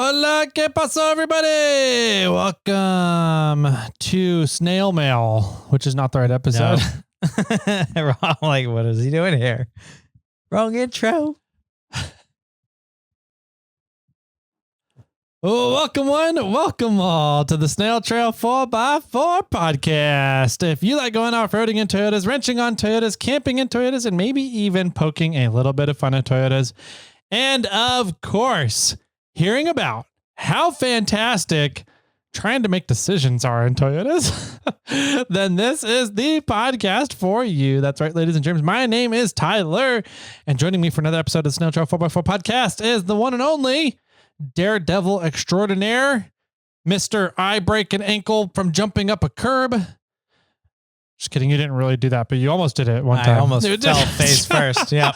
Hola, ¿qué pasó, everybody? Welcome to Snail Mail, which is not the right episode. No. I'm like, what is he doing here? Wrong intro. Oh, welcome all to the SnailTrail4x4 podcast. If you like going off-roading in Toyotas, wrenching on Toyotas, camping in Toyotas, and maybe even poking a little bit of fun at Toyotas, and of course, hearing about how fantastic trying to make decisions are in Toyotas, then this is the podcast for you. That's right, ladies and gentlemen. My name is Tyler, and joining me for another episode of the SnailTrail4x4 podcast is the one and only Daredevil extraordinaire, Mr. I break an ankle from jumping up a curb. Just kidding. You didn't really do that, but you almost did it one time. I almost fell face first. Yeah.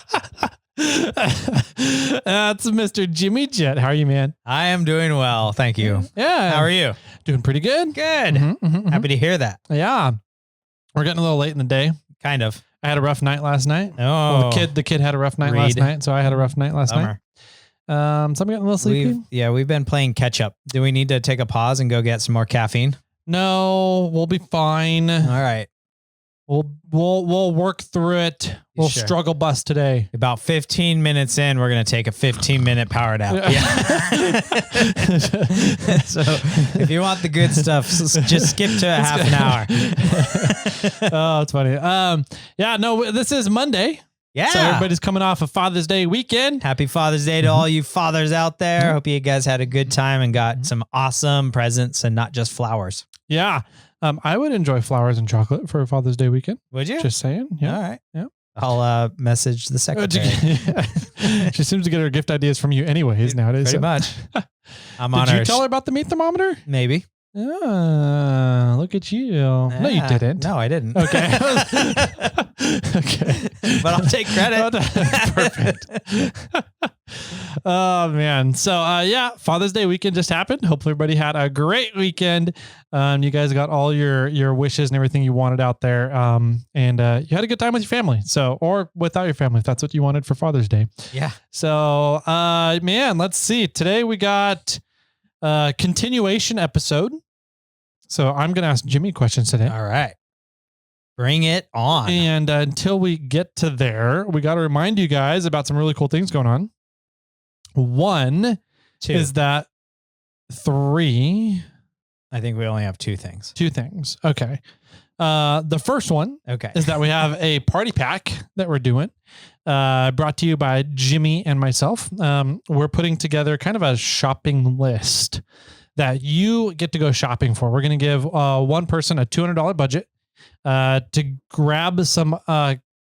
That's Mr. Jimmy Jet. How are you, man? I am doing well. Thank you. Yeah. How are you? Doing pretty good. Good. Happy to hear that. Yeah. We're getting a little late in the day. Kind of. I had a rough night last night. Oh. Well, the kid had a rough night last night, so I had a rough night last night. So I'm getting a little sleepy. We've been playing catch up. Do we need to take a pause and go get some more caffeine? No, we'll be fine. All right. We'll work through it. We'll struggle bus today. About 15 minutes in, we're going to take a 15-minute power nap. Yeah. So if you want the good stuff, just skip to a half an hour. Oh, it's funny. Yeah, no, this is Monday. Yeah. So everybody's coming off a Father's Day weekend. Happy Father's Day to all you fathers out there. Hope you guys had a good time and got some awesome presents and not just flowers. Yeah. I would enjoy flowers and chocolate for a Father's Day weekend. Would you? Just saying. Yeah. All right. Yeah. I'll message the secretary. She seems to get her gift ideas from you anyways nowadays. Pretty much. Did you tell her about the meat thermometer? Maybe. Look at you. No, you didn't. No, I didn't. Okay. Okay. But I'll take credit. Perfect. Oh, man. So, yeah, Father's Day weekend just happened. Hopefully everybody had a great weekend. You guys got all your wishes and everything you wanted out there. And you had a good time with your family. So, or without your family, if that's what you wanted for Father's Day. Yeah. So, man, let's see. Today we got a continuation episode. So I'm going to ask Jimmy questions today. All right. Bring it on. And until we get to there, we got to remind you guys about some really cool things going on. One is that three. I think we only have two things. Two things. Okay. The first one is that we have a party pack that we're doing, brought to you by Jimmy and myself. We're putting together kind of a shopping list that you get to go shopping for. We're going to give one person a $200 budget to grab some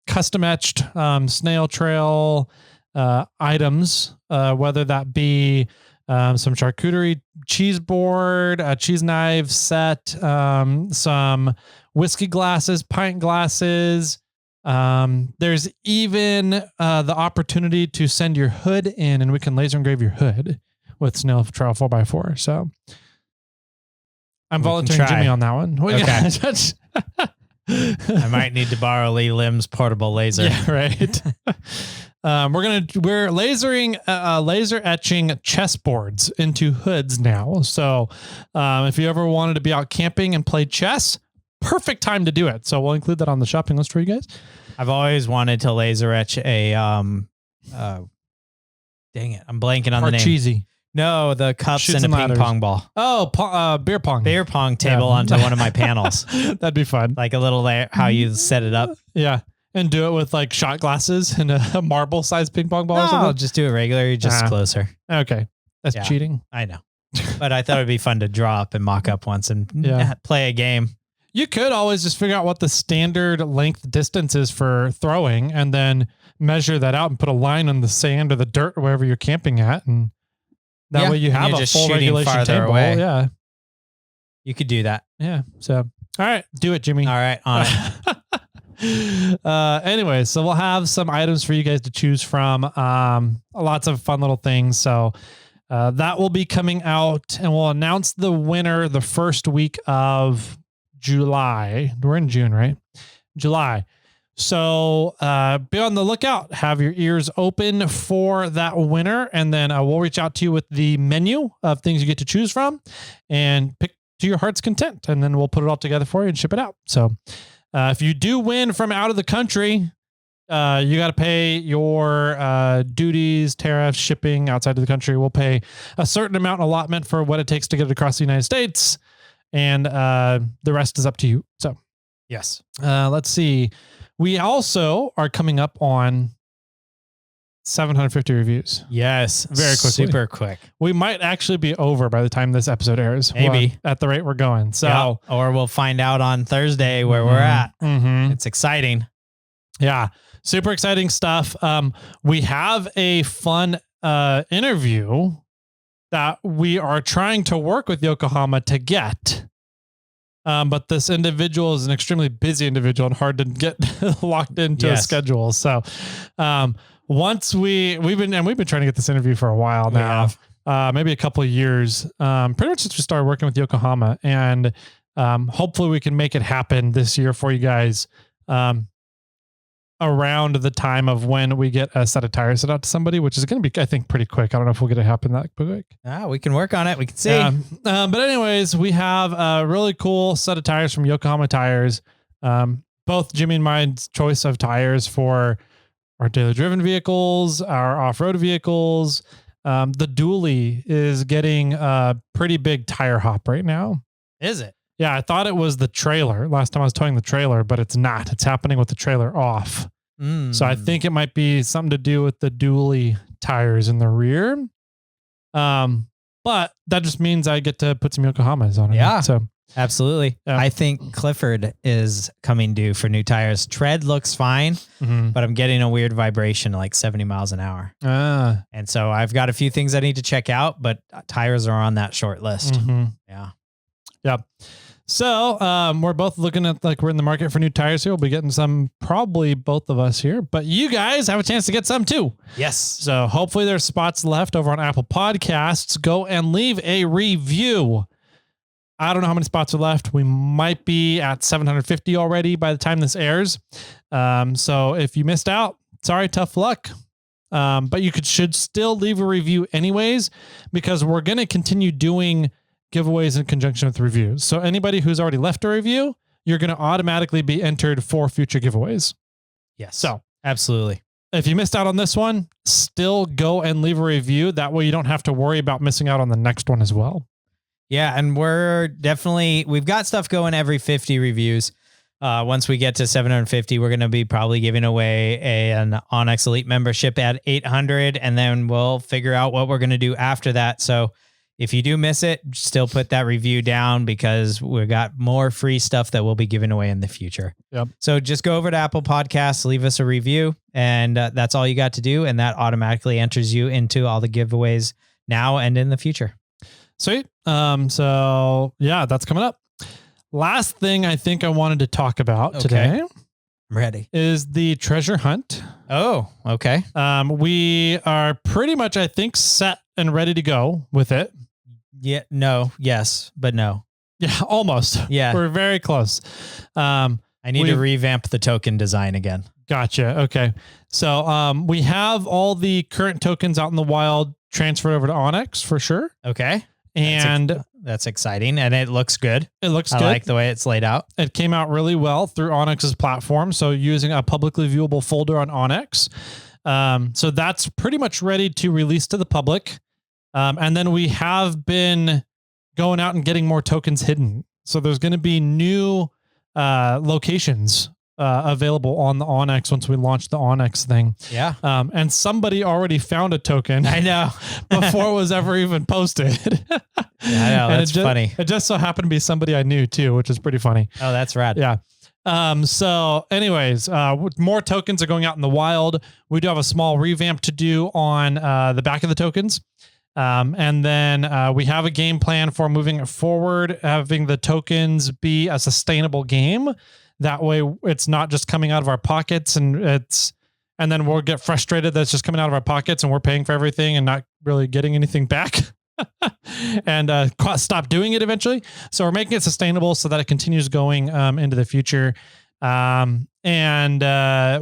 custom etched snail trail items, whether that be some charcuterie cheese board, a cheese knife set, some whiskey glasses, pint glasses. There's even the opportunity to send your hood in and we can laser engrave your hood with SnailTrail4x4. So I'm volunteering Jimmy on that one. Okay. I might need to borrow Lee Lim's portable laser. Yeah, right. We're lasering, laser etching chessboards into hoods now. So, if you ever wanted to be out camping and play chess, perfect time to do it. So we'll include that on the shopping list for you guys. I've always wanted to laser etch a, dang it. I'm blanking on the name. Cheesy. No, the cups and a ping pong ball. Oh, beer pong. Beer pong table onto one of my panels. That'd be fun. Like a little how you set it up. Yeah. And do it with like shot glasses and a marble sized ping pong ball or something? No, just do it regular. You're just closer. Okay. That's cheating. I know. But I thought it'd be fun to draw up and mock up once and play a game. You could always just figure out what the standard length distance is for throwing and then measure that out and put a line on the sand or the dirt or wherever you're camping at. And that way you have a full regulation table. Away. Yeah. You could do that. Yeah. So, all right. Do it, Jimmy. All right. On it. Anyway, so we'll have some items for you guys to choose from. Lots of fun little things. So that will be coming out and we'll announce the winner the first week of July. We're in June, right? July. So be on the lookout. Have your ears open for that winner, and then we'll reach out to you with the menu of things you get to choose from, and pick to your heart's content, and then we'll put it all together for you and ship it out. So if you do win from out of the country, you got to pay your duties, tariffs, shipping outside of the country. We'll pay a certain amount allotment for what it takes to get it across the United States, and the rest is up to you. So yes, let's see. We also are coming up on 750 reviews. Yes. Very quickly. Super quick. We might actually be over by the time this episode airs. Maybe. At the rate we're going. So, yeah. Or we'll find out on Thursday where we're at. Mm-hmm. It's exciting. Yeah. Super exciting stuff. We have a fun interview that we are trying to work with Yokohama to get. But this individual is an extremely busy individual and hard to get locked into a schedule. So, once we've been trying to get this interview for a while now, maybe a couple of years, pretty much since we started working with Yokohama, and hopefully we can make it happen this year for you guys. Around the time of when we get a set of tires sent out to somebody, which is going to be, I think, pretty quick. I don't know if we'll get it happen that quick. We can work on it. We can see. But anyways, we have a really cool set of tires from Yokohama Tires. Both Jimmy and mine's choice of tires for our daily driven vehicles, our off-road vehicles. The dually is getting a pretty big tire hop right now. Is it? Yeah, I thought it was the trailer last time I was towing the trailer, but it's not. It's happening with the trailer off. So I think it might be something to do with the dually tires in the rear. But that just means I get to put some Yokohamas on it. Yeah. So absolutely. Yeah. I think Clifford is coming due for new tires. Tread looks fine, but I'm getting a weird vibration, like 70 miles an hour. And so I've got a few things I need to check out, but tires are on that short list. Yeah. Yep. So we're both looking at, like, we're in the market for new tires here. We'll be getting some, probably both of us here, but you guys have a chance to get some too. Yes. So hopefully there's spots left over on Apple Podcasts. Go and leave a review. I don't know how many spots are left. We might be at 750 already by the time this airs. So if you missed out, sorry, tough luck. But you should still leave a review anyways, because we're going to continue doing giveaways in conjunction with reviews. So anybody who's already left a review, you're going to automatically be entered for future giveaways. Yes. So absolutely. If you missed out on this one, still go and leave a review. That way you don't have to worry about missing out on the next one as well. Yeah. And we've got stuff going every 50 reviews. Once we get to 750, we're going to be probably giving away an Onyx Elite membership at 800, and then we'll figure out what we're going to do after that. So if you do miss it, still put that review down, because we've got more free stuff that we'll be giving away in the future. Yep. So just go over to Apple Podcasts, leave us a review, and that's all you got to do. And that automatically enters you into all the giveaways now and in the future. Sweet. So yeah, that's coming up. Last thing I think I wanted to talk about today. I'm ready. Is the treasure hunt. Oh, okay. We are pretty much, I think, set and ready to go with it. Yeah, no, yes, but no. Yeah, almost. Yeah. We're very close. I need to revamp the token design again. Gotcha. Okay. So we have all the current tokens out in the wild transferred over to Onyx for sure. Okay. And that's exciting. And it looks good. It looks good. I like the way it's laid out. It came out really well through Onyx's platform. So using a publicly viewable folder on Onyx. So that's pretty much ready to release to the public. And then we have been going out and getting more tokens hidden. So there's going to be new locations available on the Onyx once we launch the Onyx thing. Yeah. And somebody already found a token. I know. Before it was ever even posted. Yeah, I know. That's funny. It just so happened to be somebody I knew too, which is pretty funny. Oh, that's rad. Yeah. So anyways, more tokens are going out in the wild. We do have a small revamp to do on the back of the tokens. And then we have a game plan for moving it forward, having the tokens be a sustainable game. That way it's not just coming out of our pockets and then we'll get frustrated that it's just coming out of our pockets and we're paying for everything and not really getting anything back. And stop doing it eventually. So we're making it sustainable so that it continues going into the future. And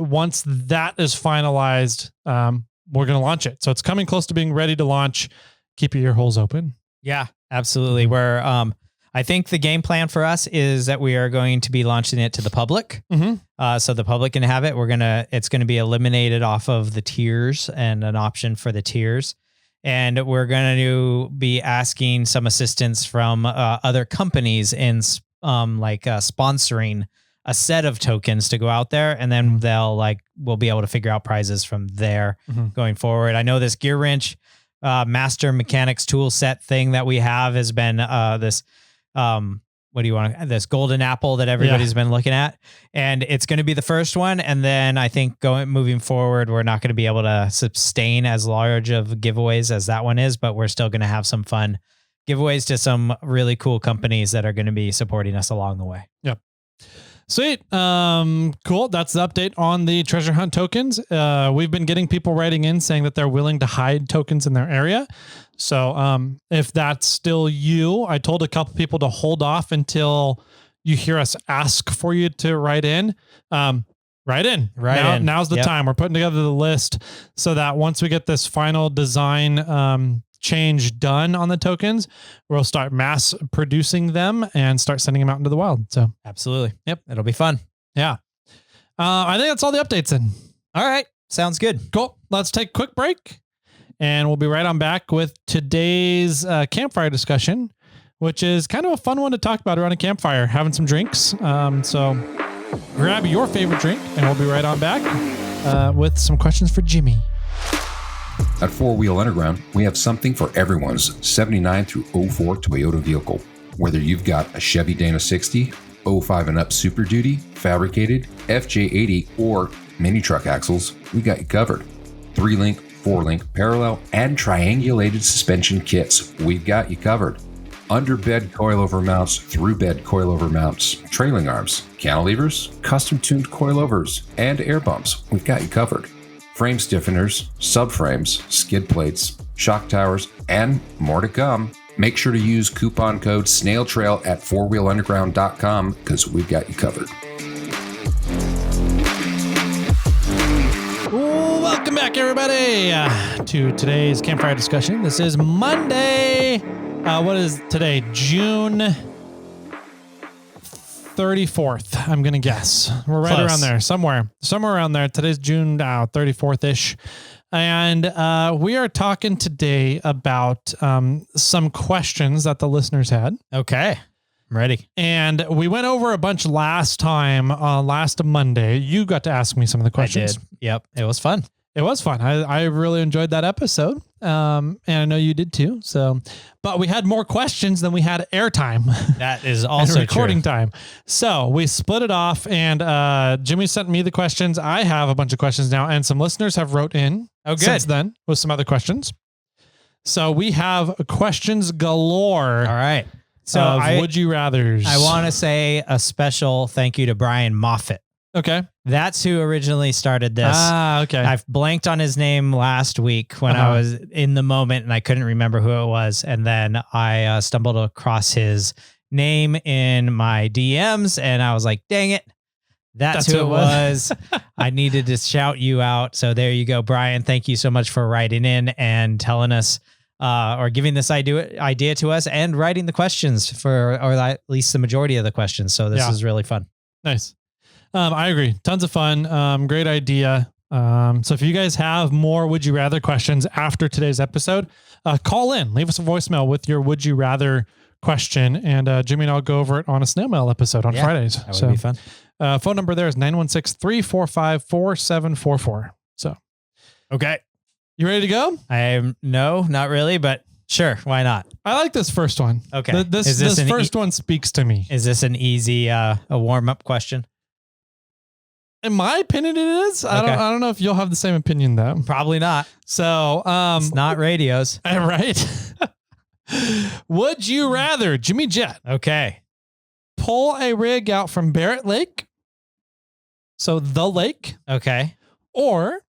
once that is finalized, we're going to launch it. So it's coming close to being ready to launch. Keep your ear holes open. Yeah, absolutely. We're, I think the game plan for us is that we are going to be launching it to the public. So the public can have it. It's going to be eliminated off of the tiers and an option for the tiers. And we're going to be asking some assistance from other companies in sponsoring a set of tokens to go out there. And then we'll be able to figure out prizes from there going forward. I know this Gear Wrench master mechanics tool set thing that we have has been this this golden apple that everybody's been looking at, and it's going to be the first one. And then I think moving forward, we're not going to be able to sustain as large of giveaways as that one is, but we're still going to have some fun giveaways to some really cool companies that are going to be supporting us along the way. Yep. Sweet. Cool. That's the update on the treasure hunt tokens. We've been getting people writing in saying that they're willing to hide tokens in their area. So, if that's still you, I told a couple people to hold off until you hear us ask for you to write in. Write in. Now's the time. We're putting together the list so that once we get this final design, change done on the tokens, we'll start mass producing them and start sending them out into the wild. So absolutely. Yep. It'll be fun. Yeah. I think that's all the updates in. All right. Sounds good. Cool. Let's take a quick break and we'll be right on back with today's campfire discussion, which is kind of a fun one to talk about around a campfire, having some drinks. So grab your favorite drink and we'll be right on back with some questions for Jimmy. At 4-Wheel Underground, we have something for everyone's 79 through 04 Toyota vehicle. Whether you've got a Chevy Dana 60, 05 and up Super Duty, fabricated, FJ80, or mini truck axles, we got you covered. 3-link, 4-link, parallel, and triangulated suspension kits, we've got you covered. Under-bed coilover mounts, through-bed coilover mounts, trailing arms, cantilevers, custom-tuned coilovers, and air bumps, we've got you covered. Frame stiffeners, subframes, skid plates, shock towers, and more to come. Make sure to use coupon code SnailTrail at 4wheelunderground.com because we've got you covered. Welcome back, everybody, to today's campfire discussion. This is Monday. What is today? June 34th, I'm going to guess. We're right around there, somewhere around there. Today's June 34th-ish. And we are talking today about some questions that the listeners had. Okay. I'm ready. And we went over a bunch last time, last Monday. You got to ask me some of the questions. I did. Yep. It was fun. It was fun. I really enjoyed that episode. And I know you did too. So, but we had more questions than we had airtime. That is also recording true. time. So we split it off and Jimmy sent me the questions. I have a bunch of questions now and some listeners have wrote in since then with some other questions. So we have questions galore. All right. So would you rathers? I want to say a special thank you to Brian Moffitt. Okay. That's who originally started this. Okay. I've blanked on his name last week when I was in the moment and I couldn't remember who it was. And then I stumbled across his name in my DMs and I was like, dang it. That's who it was. I needed to shout you out. So there you go, Brian. Thank you so much for writing in and telling us or giving this idea to us and writing the questions or at least the majority of the questions. So this is really fun. Nice. I agree. Tons of fun. Great idea. So if you guys have more would you rather questions after today's episode, call in, leave us a voicemail with your would you rather question. And Jimmy and I'll go over it on a snail mail episode on Fridays. That would be fun. Phone number there is 916-345-4744. So, okay. You ready to go? No, not really, but sure. Why not? I like this first one. Okay. This first one speaks to me. Is this an easy, a warm up question? In my opinion, it is. Okay. I don't know if you'll have the same opinion though. Probably not. So, it's not radios. Right. Would you rather, Jimmy Jet? Okay. Pull a rig out from Barrett Lake. So the lake. Okay. Or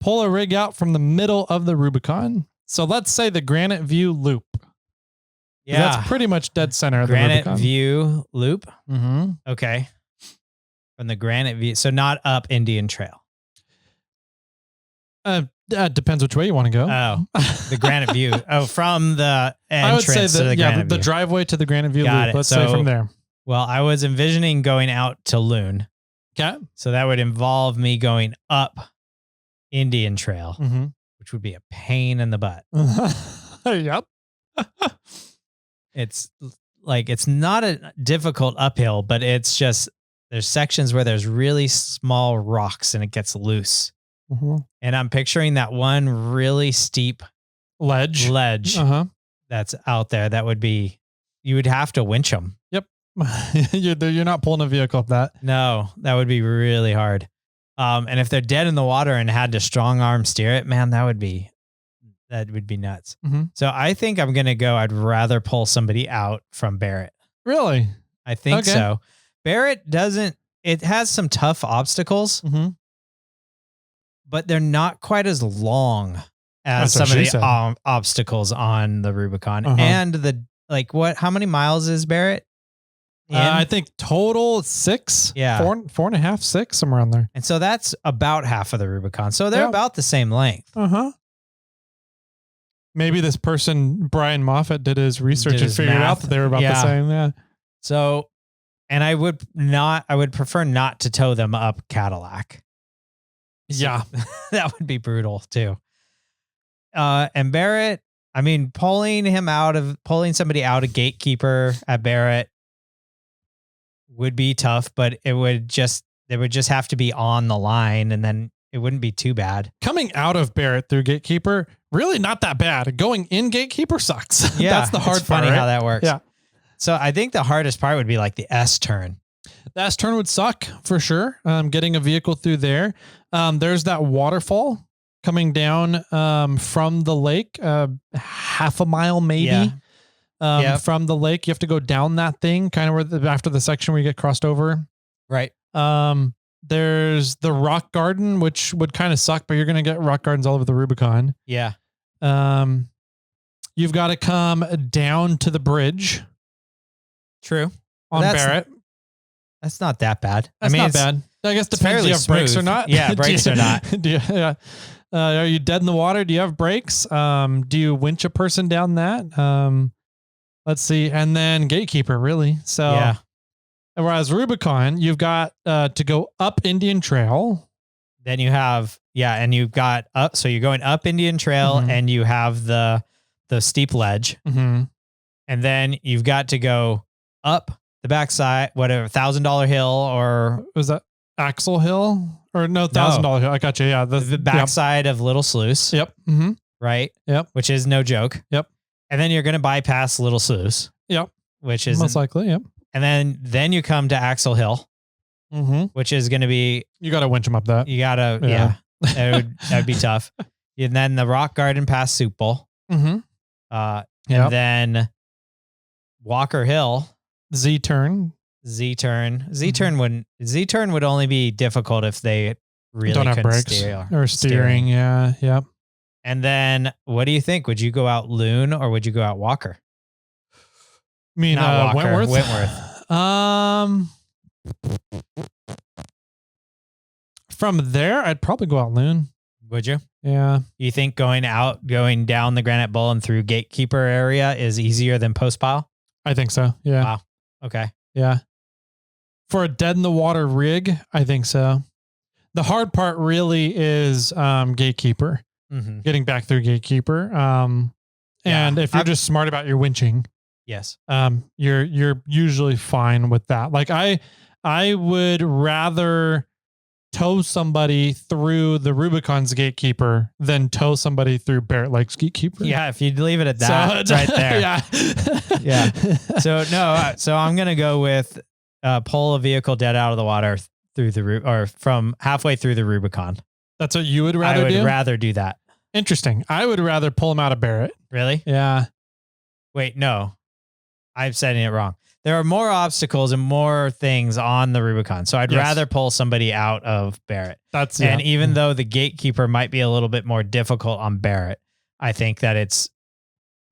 pull a rig out from the middle of the Rubicon. So let's say the Granite View Loop. Yeah. That's pretty much dead center of the Rubicon. Granite View Loop. Mm-hmm. Okay. From the Granite View. So not up Indian Trail. Depends which way you want to go. Oh, the Granite View. Oh, from the entrance I would say to the Granite the View. driveway to the Granite View Got loop. it. Let's say from there. Well, I was envisioning going out to Loon. Okay. So that would involve me going up Indian Trail, Mm-hmm. which would be a pain in the butt. Yep. It's like, it's not a difficult uphill, but it's just, there's sections where there's really small rocks and it gets loose. Mm-hmm. And I'm picturing that one really steep Ledge. Uh-huh. that's out there. That would be, you would have to winch them. Yep. You're not pulling a vehicle up that. No, that would be really hard. And if they're dead in the water and had to strong arm steer it, man, that would be nuts. Mm-hmm. So I think I'm going to go, I'd rather pull somebody out from Barrett. Really? I think Okay. so. Barrett it has some tough obstacles, Mm-hmm. but they're not quite as long as That's what some of she the said. obstacles on the Rubicon. Uh-huh. And how many miles is Barrett? I think total 6. Yeah. 4.5, 6, somewhere around there. And so that's about half of the Rubicon. So they're Yeah. about the same length. Uh-huh. Maybe this person, Brian Moffat, did his research Did and his figured out math. that they were about the Yeah. same. Yeah. So, and I would prefer not to tow them up Cadillac. Yeah. That would be brutal too. And Barrett, I mean, pulling somebody out, a gatekeeper at Barrett would be tough, but they would just have to be on the line and then it wouldn't be too bad. Coming out of Barrett through Gatekeeper, really not that bad. Going in Gatekeeper sucks. Yeah. That's the hard it's funny part. how Right? that works. Yeah. So I think the hardest part would be like the S turn. The S turn would suck for sure. Getting a vehicle through there. There's that waterfall coming down from the lake, half a mile maybe. Yeah. From the lake. You have to go down that thing, kind of after the section where you get crossed over. Right. There's the rock garden, which would kind of suck, but you're going to get rock gardens all over the Rubicon. Yeah. You've got to come down to the bridge True. on Barrett. That's not that bad. That's not bad. I guess depends if you have brakes or not. Yeah, brakes or not. Yeah. Are you dead in the water? Do you have brakes? Do you winch a person down that? Let's see. And then Gatekeeper, really. So, Yeah. Whereas Rubicon, you've got to go up Indian Trail. Then you have, and you've got up. So you're going up Indian Trail Mhm. and you have the steep ledge. Mm-hmm. And then you've got to go up the backside, whatever, $1,000 hill or Was that Axle Hill? Or no, $1,000 hill. I got you. Yeah. the backside of Little Sluice. Yep. Mm-hmm. Right? Yep. Which is no joke. Yep. And then you're going to bypass Little Sluice. Yep. Which is Most likely. Yep. And then you come to Axle Hill, Mm-hmm. which is going to be, You got to winch them up that. you gotta, Yeah. that'd be tough. And then the Rock Garden past Soup Bowl. Mm-hmm. And Yep. then Walker Hill, Z-turn. Z-turn. Mm-hmm. Z-turn would only be difficult if they really Don't have couldn't brakes steer. or steering. Yeah. Yep. And then what do you think? Would you go out Loon or would you go out Walker? I mean, Not Walker, Wentworth. From there, I'd probably go out Loon. Would you? Yeah. You think going down the Granite Bowl and through Gatekeeper area is easier than Post Pile? I think so. Yeah. Wow. Okay. Yeah. For a dead in the water rig, I think so. The hard part really is Gatekeeper, Mm-hmm. getting back through Gatekeeper. And if you're just smart about your winching, Yes. you're usually fine with that. Like I would rather tow somebody through the Rubicon's Gatekeeper than tow somebody through Barrett Lake's Gatekeeper. Yeah. If you'd leave it at that, it's right there. Yeah. Yeah. So I'm going to go with pull a vehicle dead out of the water through or from halfway through the Rubicon. That's what you would rather do? I would rather do that. Interesting. I would rather pull them out of Barrett. Really? Yeah. Wait, no. I'm saying it wrong. There are more obstacles and more things on the Rubicon. So I'd Yes. rather pull somebody out of Barrett. That's And even though the Gatekeeper might be a little bit more difficult on Barrett, I think that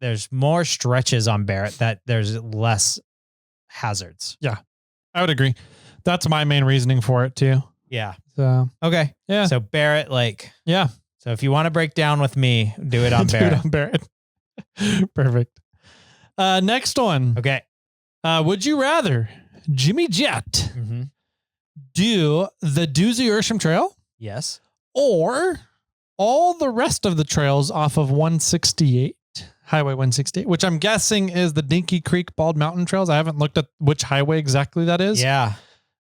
there's more stretches on Barrett that there's less hazards. I would agree. That's my main reasoning for it too. Yeah. So Okay. yeah. So Barrett Lake. Yeah. So if you want to break down with me, do it on Barrett. Barrett. Perfect. Next one. Okay. Would you rather Jimmy Jet do the Doozy Ursham Trail Yes. or all the rest of the trails off of 168, Highway 168, which I'm guessing is the Dinky Creek Bald Mountain trails. I haven't looked at which highway exactly that is. Yeah.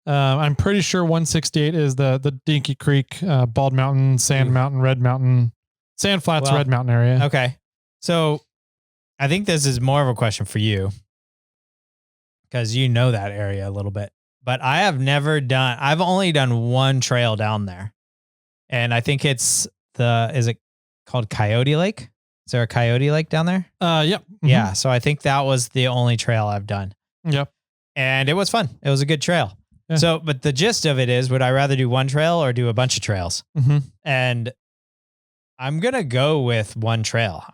I'm pretty sure 168 is the Dinky Creek, Bald Mountain, Sand Mountain, Red Mountain, Sand Flats, Red Mountain area. Okay. So I think this is more of a question for you because you know that area a little bit, but I've only done one trail down there. And I think is it called Coyote Lake? Is there a Coyote Lake down there? Yep. Mm-hmm. Yeah. So I think that was the only trail I've done. Yep. And it was fun. It was a good trail. Yeah. So, but the gist of it is, would I rather do one trail or do a bunch of trails? Mm-hmm. And I'm going to go with one trail.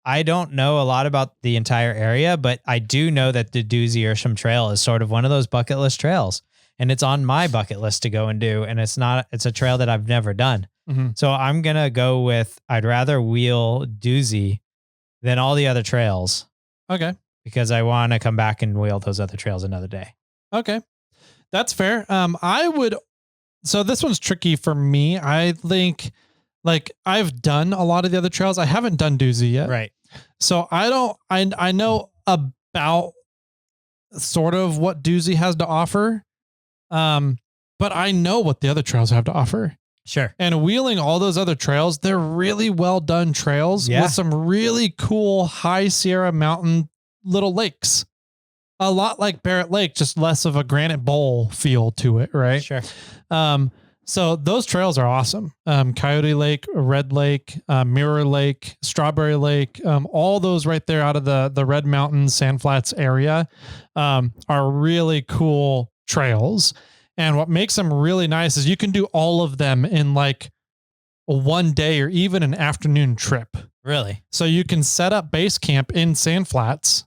I don't know a lot about the entire area, but I do know that the Doozy Ursham Trail is sort of one of those bucket list trails, and it's on my bucket list to go and do. And it's a trail that I've never done. Mm-hmm. So I'm going to go with, I'd rather wheel Doozy than all the other trails. Okay. Because I want to come back and wheel those other trails another day. Okay. That's fair. So this one's tricky for me. I think like I've done a lot of the other trails. I haven't done Doozy yet. Right. So I know about sort of what Doozy has to offer. But I know what the other trails have to offer. Sure. And wheeling all those other trails, they're really well done trails with some really cool high Sierra Mountain little lakes. A lot like Barrett Lake, just less of a granite bowl feel to it, right? Sure. So those trails are awesome. Coyote Lake, Red Lake, Mirror Lake, Strawberry Lake, all those right there out of the Red Mountain Sand Flats area are really cool trails. And what makes them really nice is you can do all of them in like one day or even an afternoon trip. Really? So you can set up base camp in Sand Flats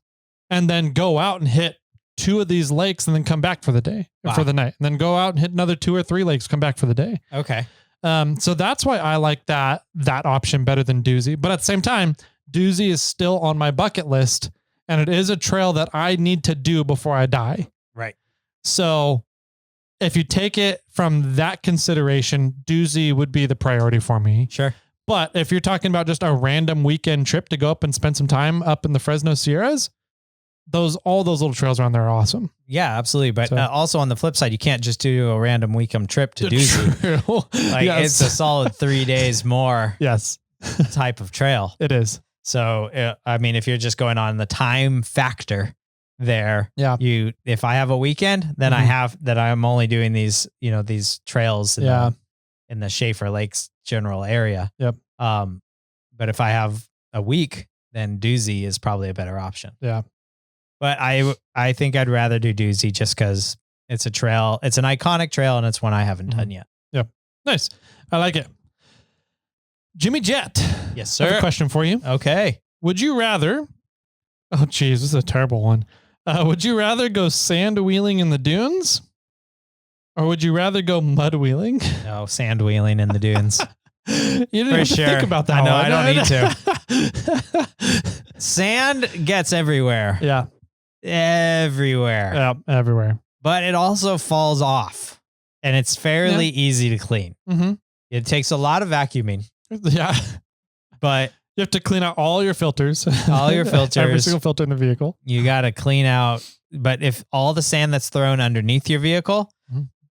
and then go out and hit 2 of these lakes and then come back for the day, for the night, and then go out and hit another 2 or 3 lakes, come back for the day. Okay. So that's why I like that option better than Doozy. But at the same time, Doozy is still on my bucket list, and it is a trail that I need to do before I die. Right. So if you take it from that consideration, Doozy would be the priority for me. Sure. But if you're talking about just a random weekend trip to go up and spend some time up in the Fresno Sierras, all those little trails around there are awesome. Yeah, absolutely. But also on the flip side, you can't just do a random weekend trip to Doozy. Like it's a solid 3 days more. Yes. Type of trail. It is. So, I mean, if you're just going on the time factor there, if I have a weekend, then I'm only doing these trails in the Schaefer Lakes general area. Yep. But if I have a week, then Doozy is probably a better option. Yeah. But I think I'd rather do Doozy just because it's a trail. It's an iconic trail, and it's one I haven't done yet. Yep. Nice. I like it. Jimmy Jet. Yes, sir. I have a question for you. Okay. Would you rather... Oh, geez. This is a terrible one. Would you rather go sand wheeling in the dunes? Or would you rather go mud wheeling? No, sand wheeling in the dunes. You didn't have to think about that. I don't need to. Sand gets everywhere. Yeah. Everywhere. Yeah, everywhere. But it also falls off. And it's fairly easy to clean. Mm-hmm. It takes a lot of vacuuming. Yeah. But you have to clean out all your filters. All your filters. Every single filter in the vehicle. You got to clean out. But if all the sand that's thrown underneath your vehicle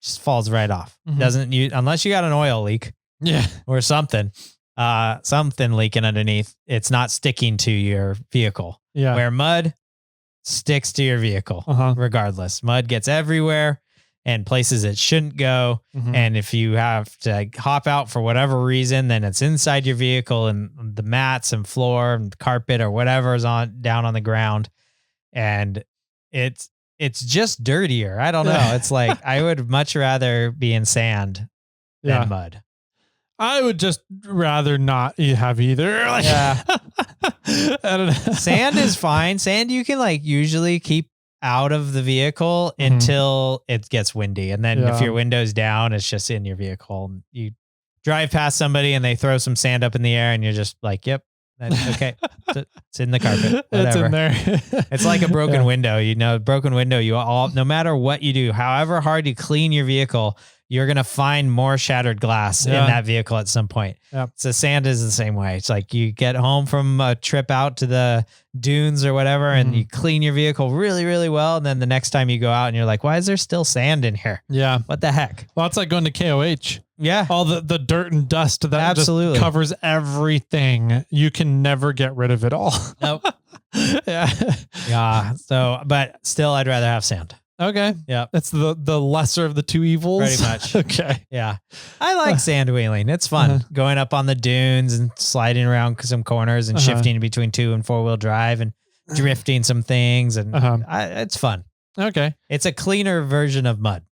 just falls right off. Unless you got an oil leak. Yeah. Or something leaking underneath. It's not sticking to your vehicle. Yeah. Where mud sticks to your vehicle regardless. Mud gets everywhere and places it shouldn't go. And if you have to hop out for whatever reason, then it's inside your vehicle and the mats and floor and carpet or whatever is down on the ground. And it's just dirtier. I don't know. It's like, I would much rather be in sand than mud. I would just rather not have either. I don't know. Sand is fine. Sand you can usually keep out of the vehicle until it gets windy. And then if your window's down, it's just in your vehicle. You drive past somebody and they throw some sand up in the air and you're just like, yep, that's okay. It's in the carpet. Whatever. It's in there. It's like a broken window. Broken window, no matter what you do, however hard you clean your vehicle, you're going to find more shattered glass in that vehicle at some point. Yep. So sand is the same way. It's like you get home from a trip out to the dunes or whatever, and you clean your vehicle really, really well. And then the next time you go out and you're like, why is there still sand in here? Yeah. What the heck? Well, it's like going to KOH. Yeah. All the dirt and dust that just covers everything. You can never get rid of it all. Nope. Yeah. So, but still, I'd rather have sand. Okay. Yeah. That's the lesser of the two evils. Pretty much. Okay. Yeah. I like sand wheeling. It's fun going up on the dunes and sliding around some corners and shifting between 2 and 4-wheel drive and drifting some things. And it's fun. Okay. It's a cleaner version of mud.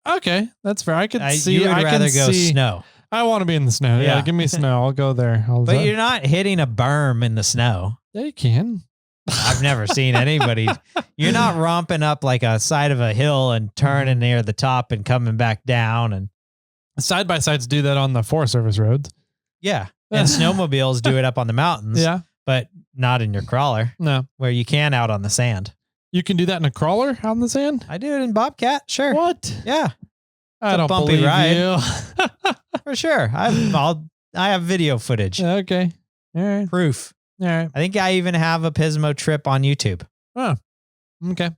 Okay. That's fair. I could see. You would rather go snow. I want to be in the snow. Yeah. Give me snow. I'll go there. But you're not hitting a berm in the snow. Yeah, you can. I've never seen anybody. You're not romping up like a side of a hill and turning near the top and coming back down. And side-by-sides do that on the Forest Service roads. Yeah. And snowmobiles do it up on the mountains. Yeah. But not in your crawler. No. Where you can out on the sand. You can do that in a crawler out in the sand? I do it in Bobcat. Sure. What? Yeah. I don't believe you. For sure. I have video footage. Okay. All right. Proof. All right. I think I even have a Pismo trip on YouTube. Oh, okay.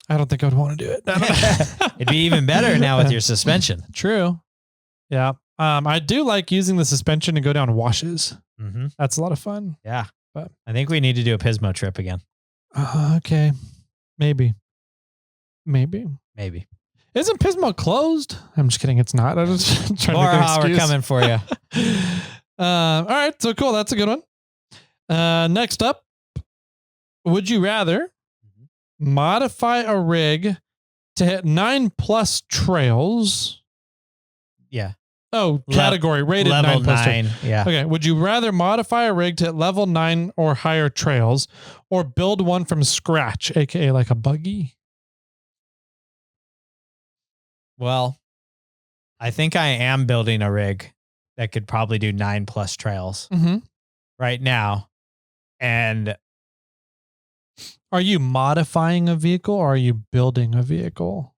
I don't think I would want to do it. It'd be even better now with your suspension. True. Yeah. I do like using the suspension to go down washes. Mm-hmm. That's a lot of fun. Yeah. But I think we need to do a Pismo trip again. Okay. Maybe. Isn't Pismo closed? I'm just kidding. It's not. I was just trying to make an excuse. We're coming for you. All right. So cool. That's a good one. Next up, would you rather modify a rig to hit 9+ trails? Yeah. Oh, category rated level 9+. 9. Yeah. Okay. Would you rather modify a rig to hit level 9 or higher trails, or build one from scratch, aka like a buggy? Well, I think I am building a rig that could probably do 9+ trails right now. And are you modifying a vehicle or are you building a vehicle?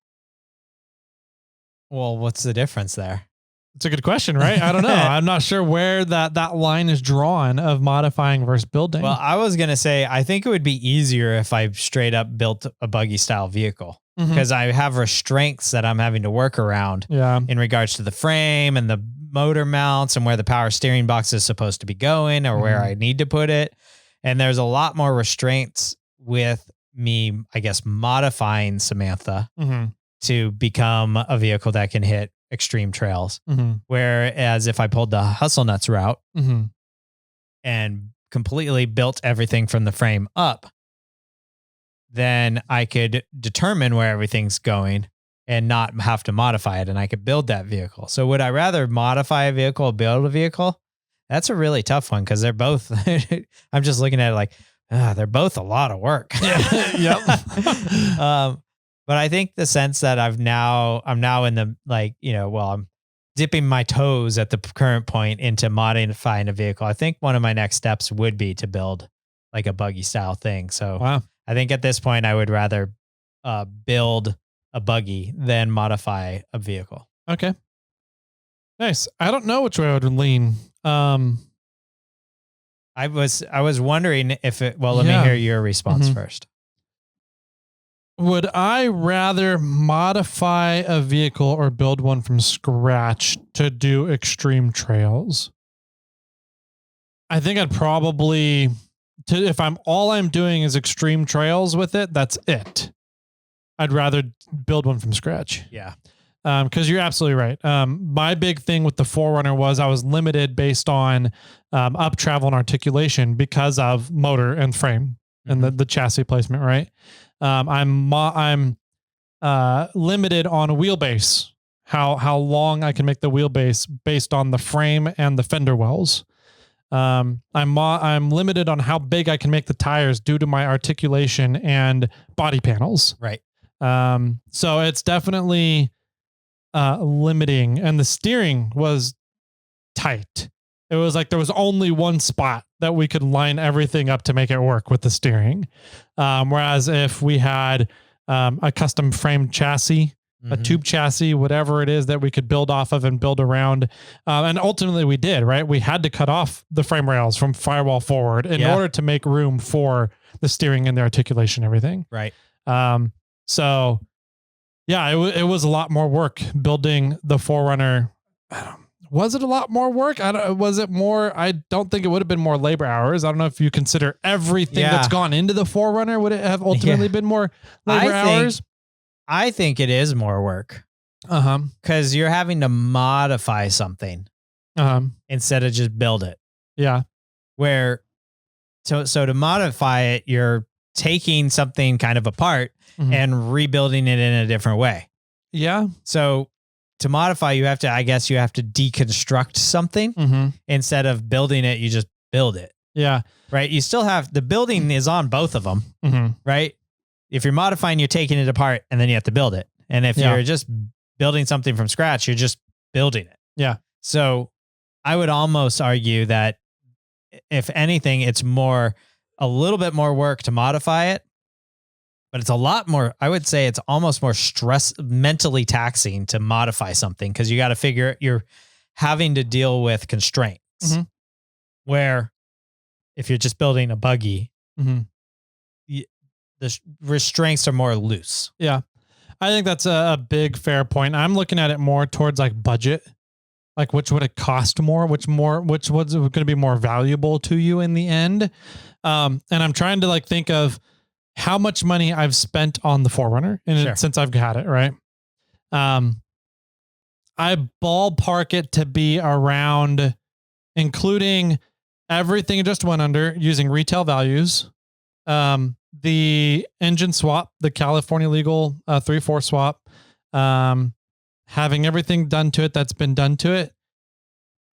Well, what's the difference there? It's a good question, right? I don't know. I'm not sure where that line is drawn of modifying versus building. Well, I was going to say, I think it would be easier if I straight up built a buggy style vehicle, because I have restraints that I'm having to work around in regards to the frame and the motor mounts and where the power steering box is supposed to be going or where I need to put it. And there's a lot more restraints with me, I guess, modifying Samantha to become a vehicle that can hit extreme trails. Whereas if I pulled the Hustle Nuts route and completely built everything from the frame up, then I could determine where everything's going and not have to modify it, and I could build that vehicle. So would I rather modify a vehicle or build a vehicle? That's a really tough one, because they're both, I'm just looking at it like, they're both a lot of work. Yep. But I think the sense that I'm now in the, like, I'm dipping my toes at the current point into modifying a vehicle. I think one of my next steps would be to build like a buggy style thing. So I think at this point I would rather build a buggy than modify a vehicle. Okay. Nice. I don't know which way I would lean. I was wondering if it, let me hear your response first. Would I rather modify a vehicle or build one from scratch to do extreme trails? I think I'd probably, if all I'm doing is extreme trails with it, that's it. I'd rather build one from scratch. Yeah. Because you're absolutely right. My big thing with the 4Runner was I was limited based on up travel and articulation because of motor and frame and the chassis placement, right? I'm limited on wheelbase, how long I can make the wheelbase based on the frame and the fender wells. I'm limited on how big I can make the tires due to my articulation and body panels. Right. So it's definitely limiting, and the steering was tight. It was like there was only one spot that we could line everything up to make it work with the steering. Whereas if we had a custom frame chassis, a tube chassis, whatever it is that we could build off of and build around. And ultimately we did, right? We had to cut off the frame rails from firewall forward in order to make room for the steering and the articulation, and everything. Right. So yeah, it was a lot more work building the 4Runner. Was it a lot more work? Was it more? I don't think it would have been more labor hours. I don't know if you consider everything that's gone into the 4Runner. Would it have ultimately been more labor hours? I think it is more work. Because you're having to modify something instead of just build it. Yeah. So to modify it, you're taking something kind of apart and rebuilding it in a different way. Yeah. So to modify, you have to deconstruct something instead of building it. You just build it. Yeah. Right. You still have the building is on both of them. Right. If you're modifying, you're taking it apart and then you have to build it. And if you're just building something from scratch, you're just building it. Yeah. So I would almost argue that if anything, it's a little bit more work to modify it, but it's a lot more, I would say it's almost more mentally taxing to modify something, because you got to figure you're having to deal with constraints. Where if you're just building a buggy, the restraints are more loose. Yeah. I think that's a big fair point. I'm looking at it more towards like budget, like which would it cost more, which was going to be more valuable to you in the end. And I'm trying to like think of how much money I've spent on the 4Runner since I've had it. Right. I ballpark it to be around, including everything it just went under, using retail values, the engine swap, the California legal 3-4 swap, having everything done to it that's been done to it.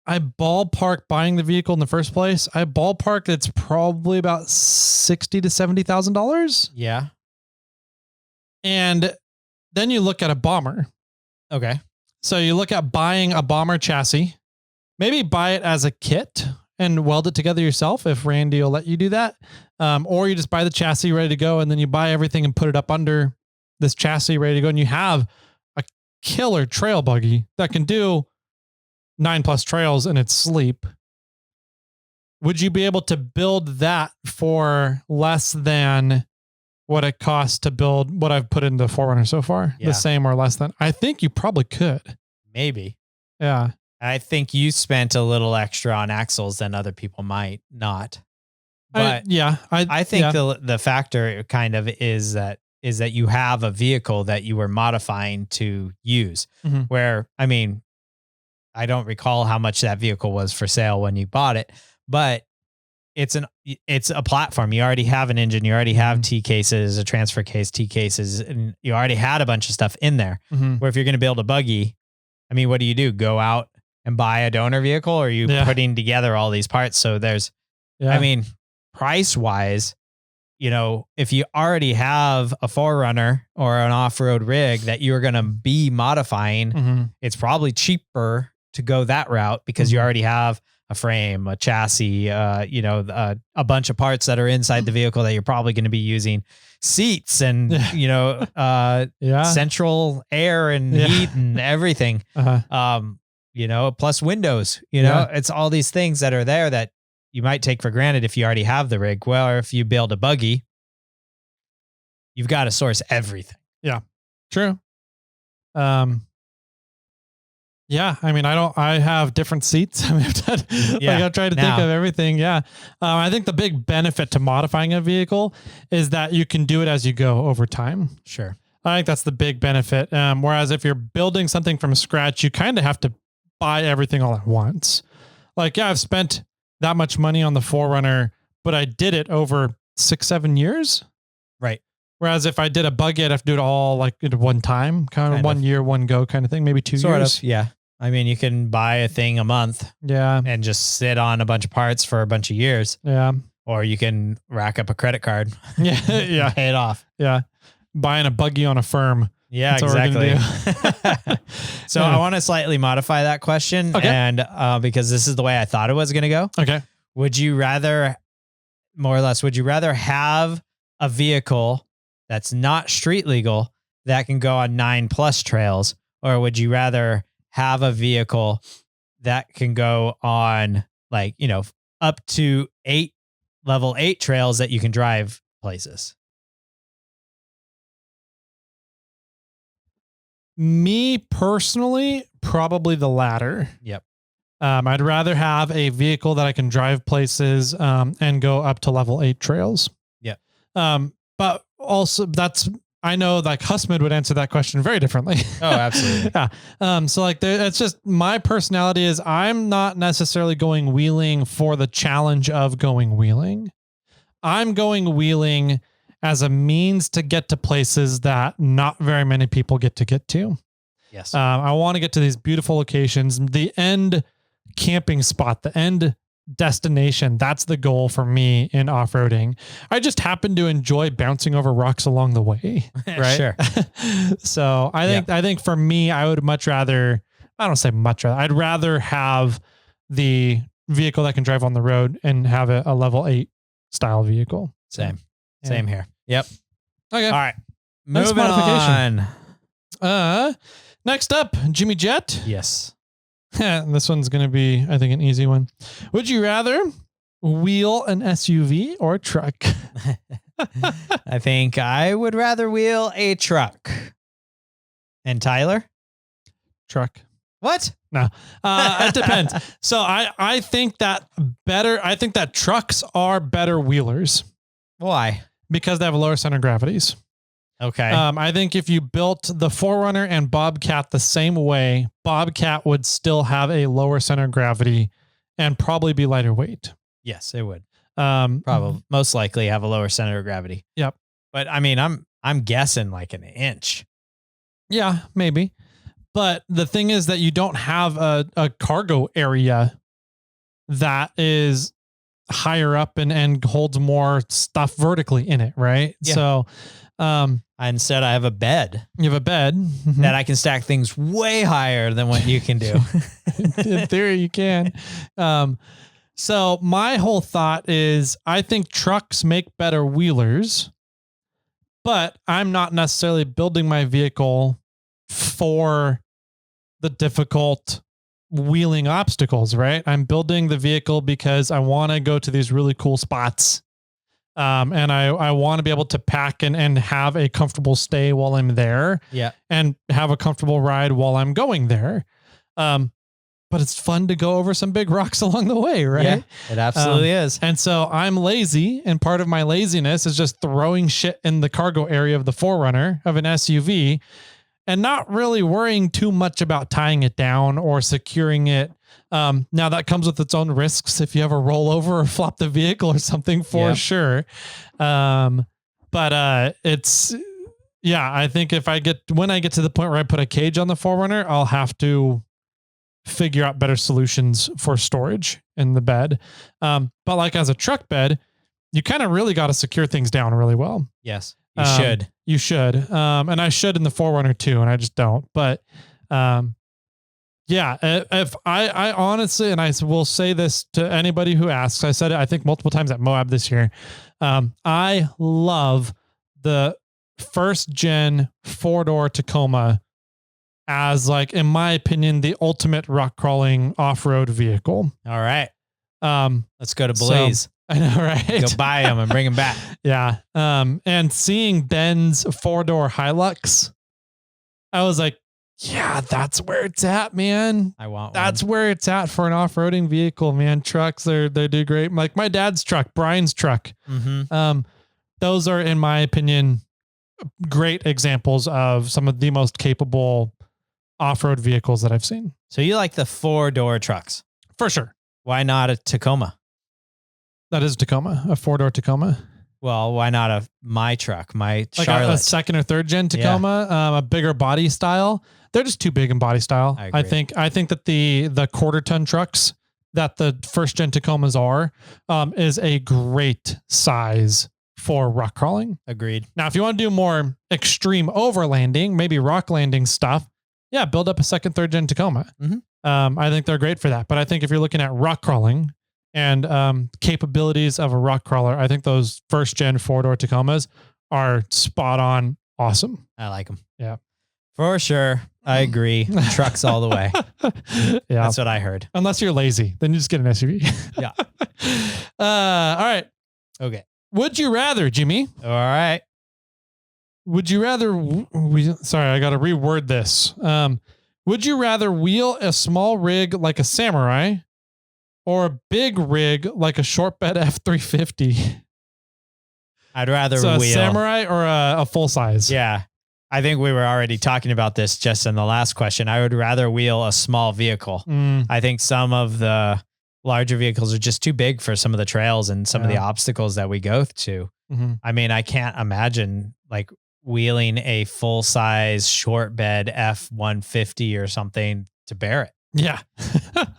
I ballpark buying the vehicle in the first place. I ballpark it's probably about $60,000 to $70,000. Yeah. And then you look at a bomber. Okay. So you look at buying a bomber chassis, maybe buy it as a kit and weld it together yourself if Randy will let you do that. Or you just buy the chassis ready to go, and then you buy everything and put it up under this chassis ready to go. And you have a killer trail buggy that can do 9+ trails in its sleep. Would you be able to build that for less than what it costs to build what I've put into 4Runner so far? Yeah. The same or less than? I think you probably could. Maybe. Yeah. I think you spent a little extra on axles than other people might not. But I think the factor kind of is that you have a vehicle that you were modifying to use. Where, I mean, I don't recall how much that vehicle was for sale when you bought it, but it's a platform. You already have an engine. You already have T cases, a transfer case, T cases, and you already had a bunch of stuff in there. Where if you're going to build a buggy, I mean, what do? Go out and buy a donor vehicle, or are you putting together all these parts? So I mean, price wise, if you already have a 4Runner or an off-road rig that you're going to be modifying, it's probably cheaper to go that route because you already have a frame, a chassis, a bunch of parts that are inside the vehicle that you're probably going to be using, seats and, central air and heat and everything. Plus windows, it's all these things that are there that you might take for granted if you already have the rig. Well, or if you build a buggy, you've got to source everything. Yeah, true. Yeah, I mean, I have different seats. I've tried to think of everything. Yeah. I think the big benefit to modifying a vehicle is that you can do it as you go over time. Sure. I think that's the big benefit. Whereas if you're building something from scratch, you kind of have to buy everything all at once. Like, I've spent that much money on the 4Runner, but I did it over 6-7 years. Right. Whereas if I did a buggy, I'd have to do it all like at one time, kind of 1 year, one go kind of thing, maybe 2 years. Yeah. I mean, you can buy a thing a month and just sit on a bunch of parts for a bunch of years. Yeah. Or you can rack up a credit card. Yeah. Yeah. Pay it off. Yeah. Buying a buggy on a firm. Yeah, That's exactly. So I want to slightly modify that question. Okay. And because this is the way I thought it was going to go. Okay. Would you rather, more or less, would you rather have a vehicle that's not street legal that can go on 9+ trails? Or would you rather have a vehicle that can go on like, up to level 8 trails that you can drive places? Me personally, probably the latter. Yep. I'd rather have a vehicle that I can drive places and go up to level 8 trails. Yeah. But also I know like Husmid would answer that question very differently. Oh, absolutely. Yeah. So like it's just my personality is I'm not necessarily going wheeling for the challenge of going wheeling. I'm going wheeling as a means to get to places that not very many people get to. Yes. I want to get to these beautiful locations. The end camping spot, the end destination, that's the goal for me in off-roading. I just happen to enjoy bouncing over rocks along the way. Right. Sure. So I think for me, I would much rather, I don't say much rather, I'd rather have the vehicle that can drive on the road and have a level 8 style vehicle. Same Yeah. here. Yep. Okay. All right. Nice Moving modification. on. Next up, Jimmy Jet. Yes. This one's going to be, I think, an easy one. Would you rather wheel an SUV or a truck? I think I would rather wheel a truck. And Tyler? Truck. What? No, it depends. So I think that trucks are better wheelers Why? because they have lower center of gravities. Okay. I think if you built the 4Runner and Bobcat the same way, Bobcat would still have a lower center of gravity and probably be lighter weight. Yes, it would. Probably. Probably most likely have a lower center of gravity. Yep. But I mean, I'm guessing like an inch. Yeah, maybe. But the thing is that you don't have a cargo area that is higher up and holds more stuff vertically in it, right? Yeah. So Instead, I have a bed you have a bed that I can stack things way higher than what you can do. In theory, you can. So my whole thought is I think trucks make better wheelers, but I'm not necessarily building my vehicle for the difficult wheeling obstacles, right? I'm building the vehicle because I want to go to these really cool spots. And I want to be able to pack and have a comfortable stay while I'm there. Yeah. And have a comfortable ride while I'm going there. But it's fun to go over some big rocks along the way, right? Yeah, it absolutely is. And so I'm lazy, and part of my laziness is just throwing shit in the cargo area of the 4Runner of an SUV and not really worrying too much about tying it down or securing it. Now that comes with its own risks if you ever roll over or flop the vehicle or something for sure. But it's, I think when I get to the point where I put a cage on the 4Runner, I'll have to figure out better solutions for storage in the bed. But like as a truck bed, you kind of really got to secure things down really well. Yes, you should. You should. And I should in the 4Runner too, and I just don't. But if I honestly, and I will say this to anybody who asks, I said it, I think multiple times at Moab this year. I love the first gen 4-door Tacoma as, like, in my opinion, the ultimate rock crawling off-road vehicle. All right. Let's go to Blaze. I know, right? Go buy them and bring them back. Yeah. And seeing Ben's 4-door Hilux, I was like, yeah, that's where it's at, man. I want That's where it's at for an off-roading vehicle, man. Trucks, they do great. Like my dad's truck, Brian's truck. Mm-hmm. Those are, in my opinion, great examples of some of the most capable off-road vehicles that I've seen. So you like the 4-door trucks? For sure. Why not a Tacoma? That is a Tacoma, a 4-door Tacoma. Well, why not my truck, my Like Charlotte? a second or third gen Tacoma, a bigger body style. they're just too big in body style. I agree. I think that the quarter ton trucks that the first gen Tacomas are, is a great size for rock crawling. Agreed. Now, if you want to do more extreme overlanding, maybe rock landing stuff, yeah, build up a second, third gen Tacoma. I think they're great for that. But I think if you're looking at rock crawling and capabilities of a rock crawler, I think those first gen 4-door Tacomas are spot on awesome. I like them. Yeah. For sure. I agree. Trucks all the way. Yeah. That's what I heard. Unless you're lazy, then you just get an SUV. Yeah. All right. Okay. Would you rather, Jimmy? All right. Would you rather, sorry, I got to reword this. Would you rather wheel a small rig like a Samurai or a big rig like a short bed F350? I'd rather so wheel. A Samurai or a full size? Yeah. I think we were already talking about this just in the last question. I would rather wheel a small vehicle. I think some of the larger vehicles are just too big for some of the trails and some of the obstacles that we go to. I mean, I can't imagine like wheeling a full size short bed F-150 or something to Barrett. Yeah.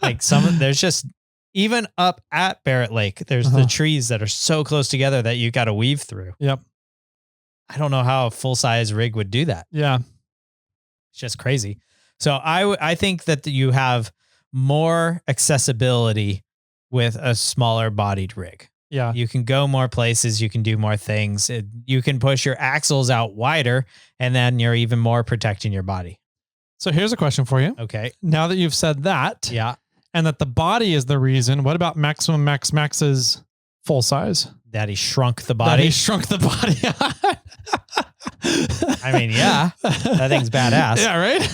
Like there's just, even up at Barrett Lake, there's the trees that are so close together that you got to weave through. Yep. I don't know how a full size rig would do that. Yeah. It's just crazy. So I think that you have more accessibility with a smaller bodied rig. Yeah. You can go more places. You can do more things. You can push your axles out wider, and then you're even more protecting your body. So here's a question for you. Okay. Now that you've said that, Yeah. and that the body is the reason, what about Maximum Max's full size? That he shrunk the body. That he shrunk the body. I mean, yeah, that thing's badass. Yeah, right?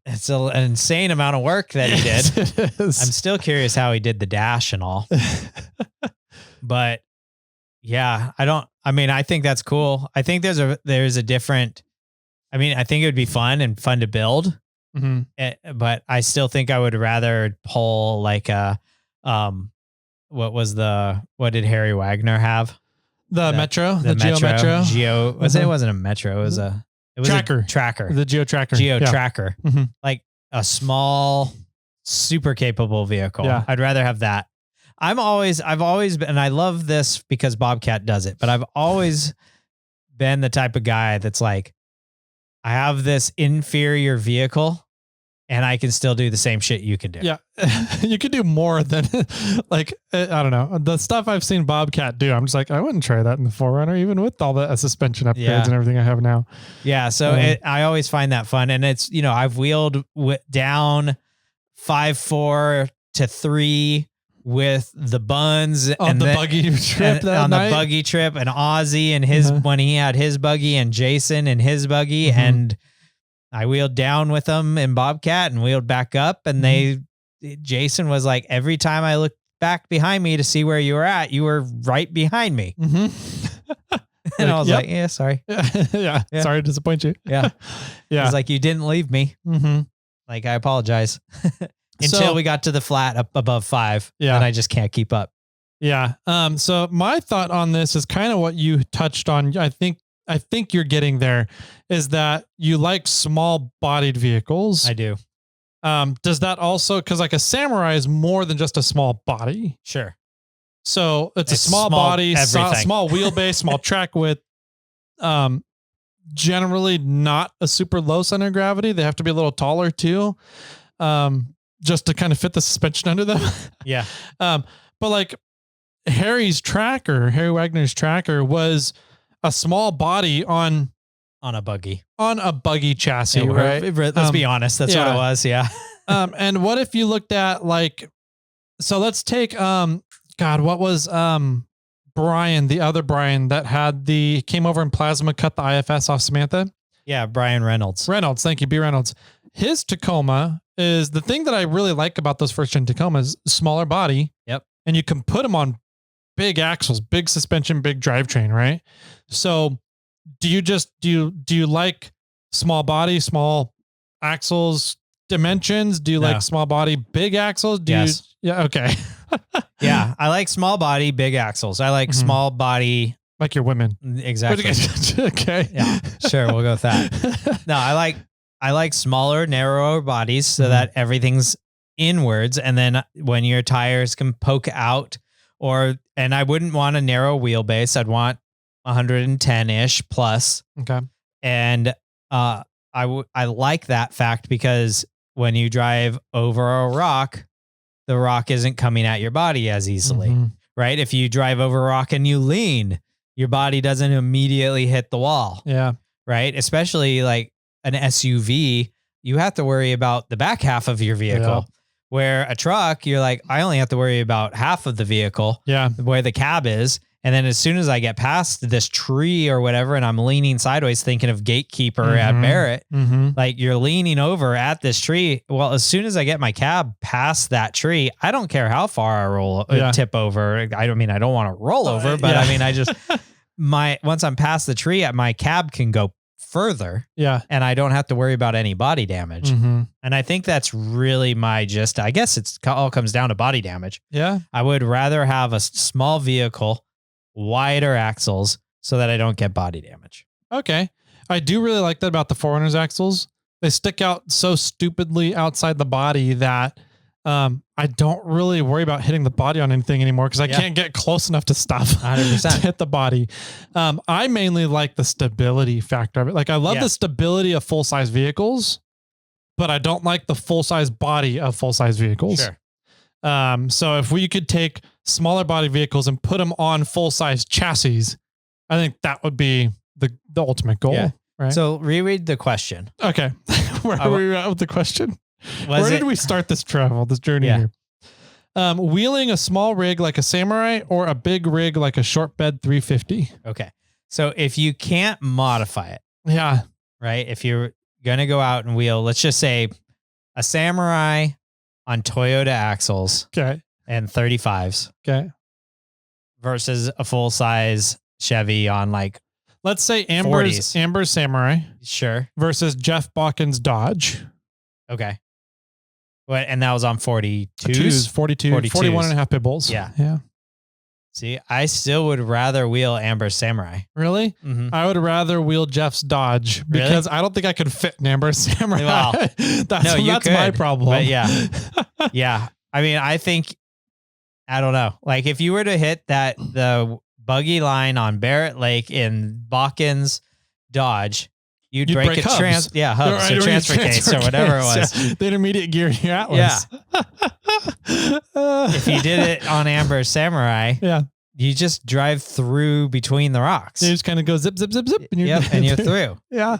It's an insane amount of work that he did. It is. I'm still curious how he did the dash and all. But yeah, I think that's cool. I think there's a different, I think it would be fun to build. But I still think I would rather pull like a, what did Harry Wagner have? The Geo Metro. Geo, it wasn't a Metro. It was a tracker. The Geo Tracker. Tracker. Like a small, super capable vehicle. Yeah. I'd rather have that. I've always been, and I love this because Bobcat does it, but I've always been the type of guy that's like, I have this inferior vehicle and I can still do the same shit you can do. Yeah. You could do more than like, I don't know, the stuff I've seen Bobcat do. I'm just like, I wouldn't try that in the 4Runner, even with all the suspension upgrades and everything I have now. Yeah. So I always find that fun. And it's, I've wheeled down 5.4 to 3 with the buns on the buggy trip the buggy trip, and Ozzy and his, when he had his buggy, and Jason and his buggy. And I wheeled down with them in Bobcat and wheeled back up, and Jason was like, every time I looked back behind me to see where you were at, you were right behind me. And I was like, yeah, sorry. Yeah. Sorry to disappoint you. Yeah. Yeah. It's like, you didn't leave me. Like, I apologize. Until we got to the flat up above 5. Yeah. And I just can't keep up. Yeah. So my thought on this is kind of what you touched on. I think you're getting there, is that you like small bodied vehicles. I do. Does that also, cause like a Samurai is more than just a small body. Sure. So it's a small body, small wheelbase, small track width. Generally not a super low center of gravity. They have to be a little taller too. Just to kind of fit the suspension under them. Yeah. But like Harry Wagner's tracker was a small body on a buggy chassis, right? Let's be honest. That's what it was. Yeah. And what if you looked at like, so let's take, what was, Brian, the other Brian that came over and plasma cut the IFS off Samantha? Yeah. Brian Reynolds. Thank you. B. Reynolds. His Tacoma is the thing that I really like about those first gen Tacomas, smaller body. Yep. And you can put them on big axles, big suspension, big drivetrain, right? So do you like small body, small axles dimensions? Do you like small body, big axles? Yes. Yeah. Okay. Yeah. I like small body, big axles. I like small body. Like your women. Exactly. Okay. Yeah. Sure. We'll go with that. No, I like I like smaller, narrower bodies so that everything's inwards. And then when your tires can poke out and I wouldn't want a narrow wheelbase. I'd want 110-ish plus. Okay. And I like that fact because when you drive over a rock, the rock isn't coming at your body as easily, right? If you drive over a rock and you lean, your body doesn't immediately hit the wall. Yeah. Right. Especially like an SUV, you have to worry about the back half of your vehicle. Where a truck, you're like, I only have to worry about half of the vehicle. Yeah. Where the cab is. And then as soon as I get past this tree or whatever, and I'm leaning sideways thinking of Gatekeeper at Barrett, like you're leaning over at this tree. Well, as soon as I get my cab past that tree, I don't care how far I tip over. I don't want to roll over, but I mean, I just, once I'm past the tree, my cab can go further. Yeah. And I don't have to worry about any body damage. And I think that's really I guess it's all comes down to body damage. Yeah. I would rather have a small vehicle, wider axles so that I don't get body damage. Okay. I do really like that about the 4Runner's axles. They stick out so stupidly outside the body that I don't really worry about hitting the body on anything anymore because I can't get close enough to stop 100%. to hit the body. I mainly like the stability factor of it. Like I love the stability of full-size vehicles, but I don't like the full-size body of full-size vehicles. Sure. So if we could take smaller body vehicles and put them on full-size chassis, I think that would be the ultimate goal. Yeah. Right. So reread the question. Okay. Where are we at with the question? Where did we start this journey here? Wheeling a small rig like a Samurai or a big rig like a short bed 350. Okay. So if you can't modify it, right? If you're going to go out and wheel, let's just say a Samurai on Toyota axles and 35s. Okay. Versus a full size Chevy on like, let's say Amber's Samurai. Sure. Versus Jeff Balkin's Dodge. Okay. What? And that was on 42s, 41 and a half pit bulls. Yeah. Yeah. See, I still would rather wheel Amber's Samurai. Really? I would rather wheel Jeff's Dodge because I don't think I could fit an Amber's Samurai. Well, that's my problem. But yeah. I mean, I think, I don't know. Like if you were to hit the buggy line on Barrett Lake in Balkin's Dodge, You'd break a hubs. Hubs or transfer case or whatever it was. Yeah. The intermediate gear in your Atlas. If you did it on Amber's Samurai, you just drive through between the rocks. You just kind of go zip, zip, zip, zip. And you're through. Yeah.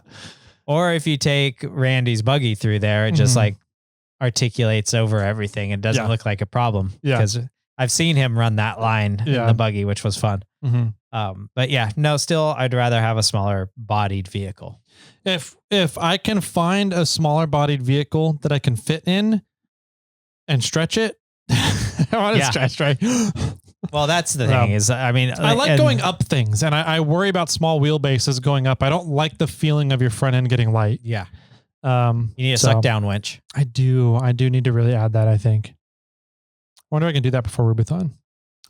Or if you take Randy's buggy through there, it just like articulates over everything and doesn't look like a problem. Yeah. Because I've seen him run that line in the buggy, which was fun. But still, I'd rather have a smaller bodied vehicle. If I can find a smaller bodied vehicle that I can fit in and stretch it, I want to stretch, right? Well, that's the thing is, I mean, I like going up things and I worry about small wheelbases going up. I don't like the feeling of your front end getting light. Yeah. You need a suck down winch. I do need to really add that, I think. I wonder if I can do that before Rubathon.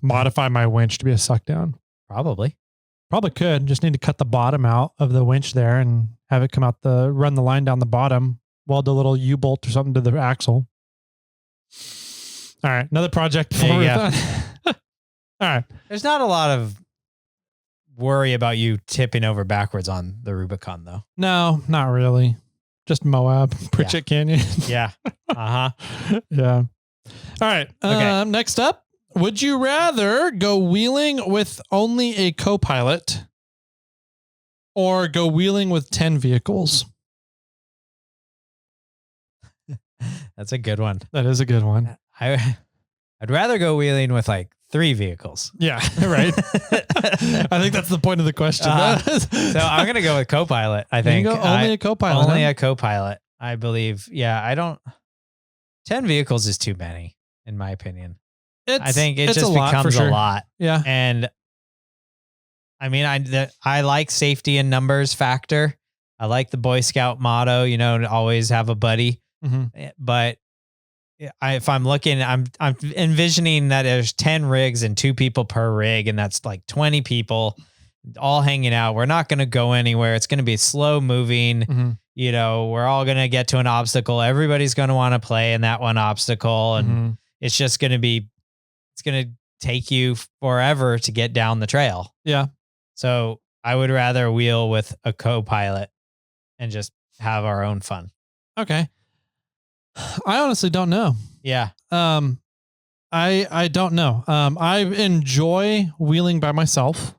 Modify my winch to be a suck down. Probably could. Just need to cut the bottom out of the winch there and have it come out run the line down the bottom, weld a little U-bolt or something to the axle. All right. Another project before Rubathon. All right. There's not a lot of worry about you tipping over backwards on the Rubicon though. No, not really. Just Moab, Pritchett Canyon. Yeah. Yeah. All right. Okay. Next up. Would you rather go wheeling with only a co-pilot or go wheeling with 10 vehicles? That's a good one. That is a good one. I'd rather go wheeling with like 3 vehicles. Yeah, right. I think that's the point of the question. So I'm going to go with co-pilot. I think only a co-pilot. Only a co-pilot. I believe. Yeah, 10 vehicles is too many in my opinion. I think it just becomes a lot. Yeah. And I mean, I like safety in numbers factor. I like the Boy Scout motto, to always have a buddy. But if I'm looking, I'm envisioning that there's 10 rigs and 2 people per rig. And that's like 20 people all hanging out. We're not going to go anywhere. It's going to be slow moving. we're all going to get to an obstacle. Everybody's going to want to play in that one obstacle. And it's just going to take you forever to get down the trail. Yeah. So I would rather wheel with a co-pilot and just have our own fun. Okay. I honestly don't know. Yeah. I don't know. I enjoy wheeling by myself.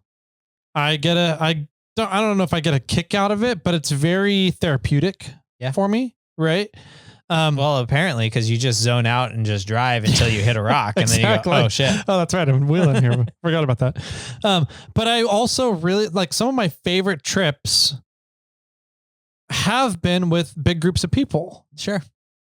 I don't know if I get a kick out of it, but it's very therapeutic for me. Right. Well, apparently, because you just zone out and just drive until you hit a rock, and then you go, "Oh shit! Oh, that's right. I'm wheeling here. Forgot about that." But I also really like some of my favorite trips have been with big groups of people. Sure.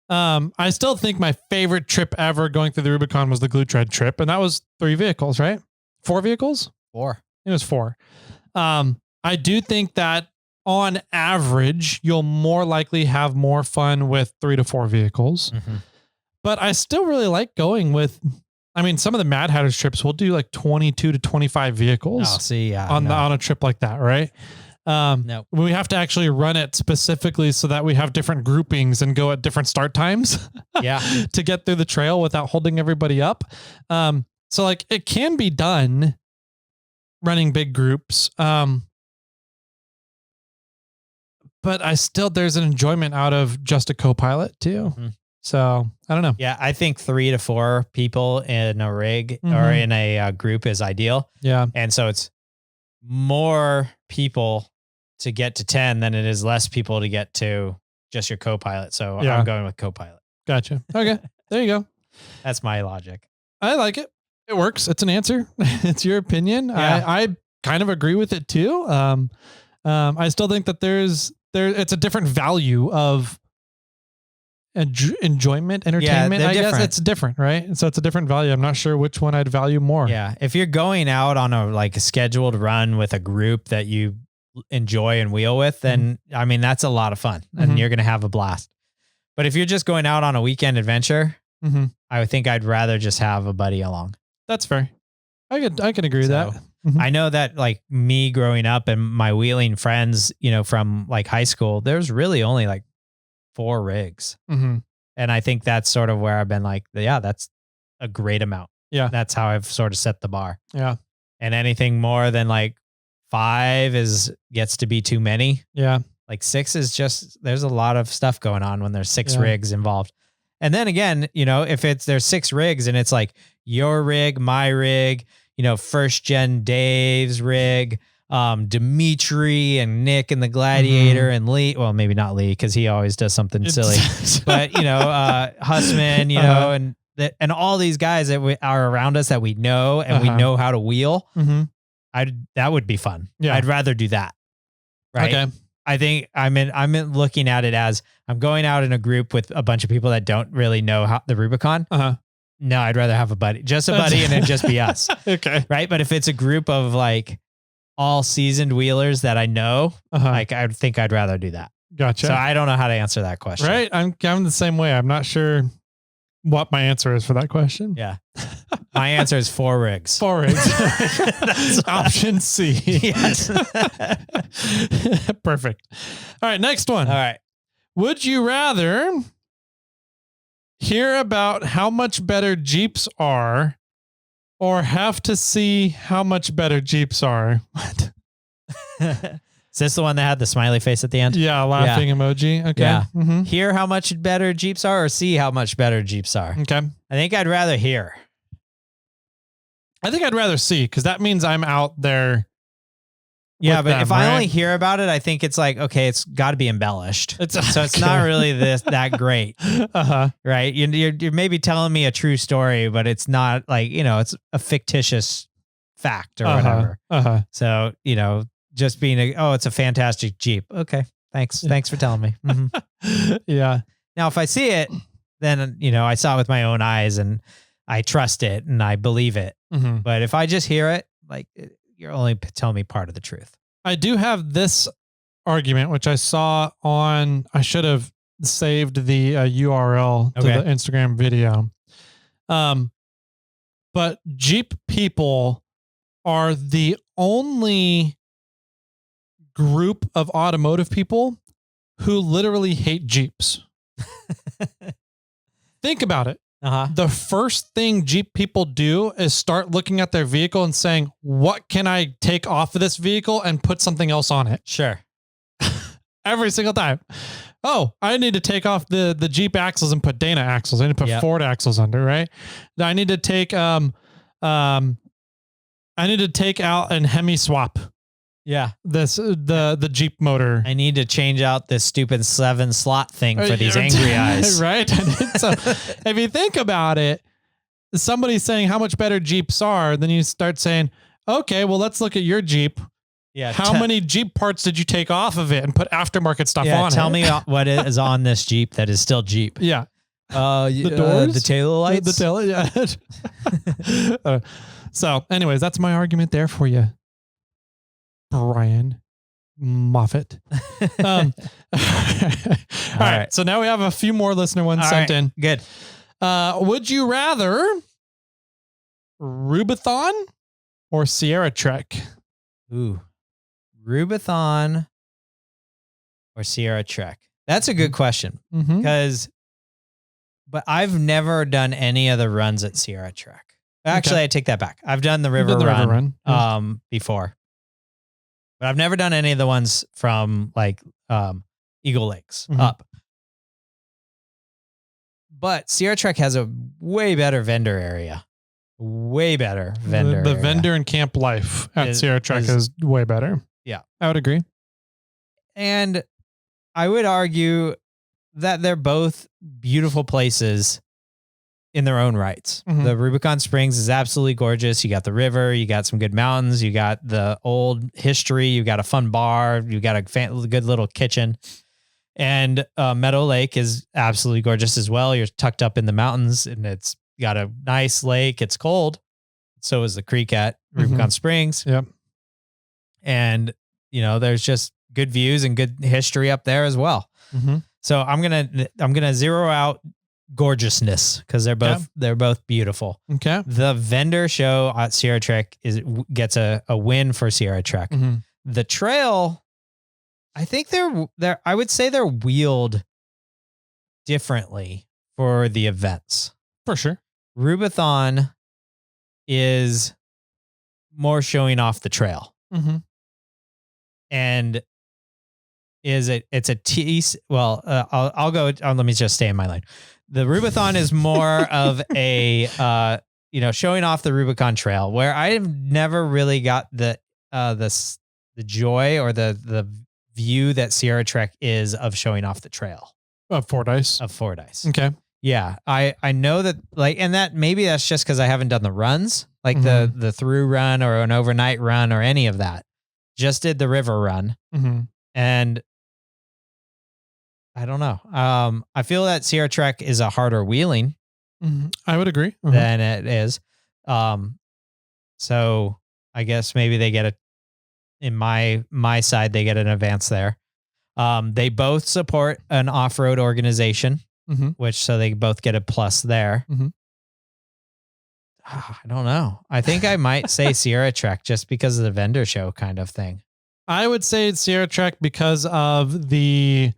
I still think my favorite trip ever going through the Rubicon was the glue tread trip, and that was 3 vehicles, right? 4 vehicles? 4. It was 4. I do think that on average, you'll more likely have more fun with 3 to 4 vehicles. But I still really like going with, some of the Mad Hatters trips, we'll do like 22 to 25 vehicles. Oh, see, on a trip like that, right? No. We have to actually run it specifically so that we have different groupings and go at different start times. To get through the trail without holding everybody up. So like it can be done running big groups. But there's an enjoyment out of just a co-pilot too. So I don't know. Yeah. I think 3 to 4 people in a rig or in a group is ideal. Yeah. And so it's more people to get to 10 than it is less people to get to just your co-pilot. So I'm going with co-pilot. Gotcha. Okay. There you go. That's my logic. I like it. It works. It's an answer. It's your opinion. Yeah. I kind of agree with it too. I still think that it's a different value of enjoyment, entertainment. I guess it's different, right? So it's a different value. I'm not sure which one I'd value more. Yeah. If you're going out on a scheduled run with a group that you enjoy and wheel with, then that's a lot of fun and you're going to have a blast. But if you're just going out on a weekend adventure, I would think I'd rather just have a buddy along. That's fair. I can agree with that. I know that like me growing up and my wheeling friends, from like high school, there's really only like 4 rigs. And I think that's sort of where I've been like, that's a great amount. Yeah. That's how I've sort of set the bar. Yeah. And anything more than like 5 gets to be too many. Yeah. Like 6 is there's a lot of stuff going on when there's 6 rigs involved. And then again, if there's 6 rigs and it's like your rig, my rig, first gen Dave's rig, Dimitri and Nick and the Gladiator and Lee. Well, maybe not Lee because he always does something silly, but Hussman, and all these guys that are around us that we know and we know how to wheel. That would be fun. Yeah. I'd rather do that. Right. Okay. I think I'm looking at it as I'm going out in a group with a bunch of people that don't really know how the Rubicon. No, I'd rather have a buddy, just a buddy, and it just be us. Okay. Right. But if it's a group of like all seasoned wheelers that I know, like I think I'd rather do that. Gotcha. So I don't know how to answer that question. Right. I'm the same way. I'm not sure what my answer is for that question. Yeah. My answer is 4 rigs. 4 rigs. That's option C. Yes. Perfect. All right. Next one. All right. Would you rather hear about how much better Jeeps are or have to see how much better Jeeps are? What? Is this the one that had the smiley face at the end? Yeah, laughing emoji. Okay. Yeah. Hear how much better Jeeps are or see how much better Jeeps are? Okay. I think I'd rather hear. I think I'd rather see because that means I'm out there. Yeah, but if I only hear about it, I think it's like, okay, it's got to be embellished. So it's not really that great. Right? You're maybe telling me a true story, but it's not like, it's a fictitious fact or whatever. So, just being it's a fantastic Jeep. Okay. Thanks. Thanks for telling me. Yeah. Now, if I see it, then, I saw it with my own eyes and I trust it and I believe it. But if I just hear it, like you're only telling me part of the truth. I do have this argument, which I saw I should have saved the URL to the Instagram video. But Jeep people are the only group of automotive people who literally hate Jeeps. Think about it. The first thing Jeep people do is start looking at their vehicle and saying, what can I take off of this vehicle and put something else on it? Sure. Every single time. Oh, I need to take off the Jeep axles and put Dana axles. I need to put Ford axles under, right? I need to take I need to take out and Hemi swap. Yeah. The Jeep motor. I need to change out this stupid 7 slot thing for these angry eyes. Right? So if you think about it, somebody's saying how much better Jeeps are, then you start saying, okay, well, let's look at your Jeep. Yeah. How many Jeep parts did you take off of it and put aftermarket stuff on it? Tell me what is on this Jeep that is still Jeep. Yeah. The doors, the tail lights, the tail. Yeah. So anyways, that's my argument there for you, Brian Moffat. All right. So now we have a few more listener ones sent in. Good. Would you rather Rubithon or Sierra Trek? Ooh, Rubithon or Sierra Trek? That's a good question but I've never done any of the runs at Sierra Trek. Actually, I take that back. I've done the river run before. But I've never done any of the ones from like Eagle Lakes up. But Sierra Trek has a way better vendor area. Way better vendor. The vendor and camp life at Sierra Trek is way better. Yeah. I would agree. And I would argue that they're both beautiful places in their own rights. The Rubicon Springs is absolutely gorgeous. You got the river, you got some good mountains, you got the old history, you got a fun bar, you got a good little kitchen. And Meadow Lake is absolutely gorgeous as well. You're tucked up in the mountains and it's got a nice lake. It's cold. So is the creek at Rubicon Springs. Yep. And, there's just good views and good history up there as well. So I'm going to zero out gorgeousness because they're both beautiful. Okay. The vendor show at Sierra Trek gets a win for Sierra Trek. The trail, I think I would say they're wheeled differently for the events. For sure. Rubithon is more showing off the trail. And it's a tease. Well, I'll go. Let me just stay in my line. The Rubithon is more of a, showing off the Rubicon Trail, where I've never really got the joy or the view that Sierra Trek is of showing off the trail of Fordyce. Okay. Yeah, I know that, and that maybe that's just because I haven't done the runs, like the through run or an overnight run or any of that. Just did the river run, and I don't know. I feel that Sierra Trek is a harder wheeling. I would agree. Than it is. So I guess maybe they get in my side, they get an advance there. They both support an off-road organization, so they both get a plus there. I don't know. I think I might say Sierra Trek just because of the vendor show kind of thing. I would say it's Sierra Trek because of the,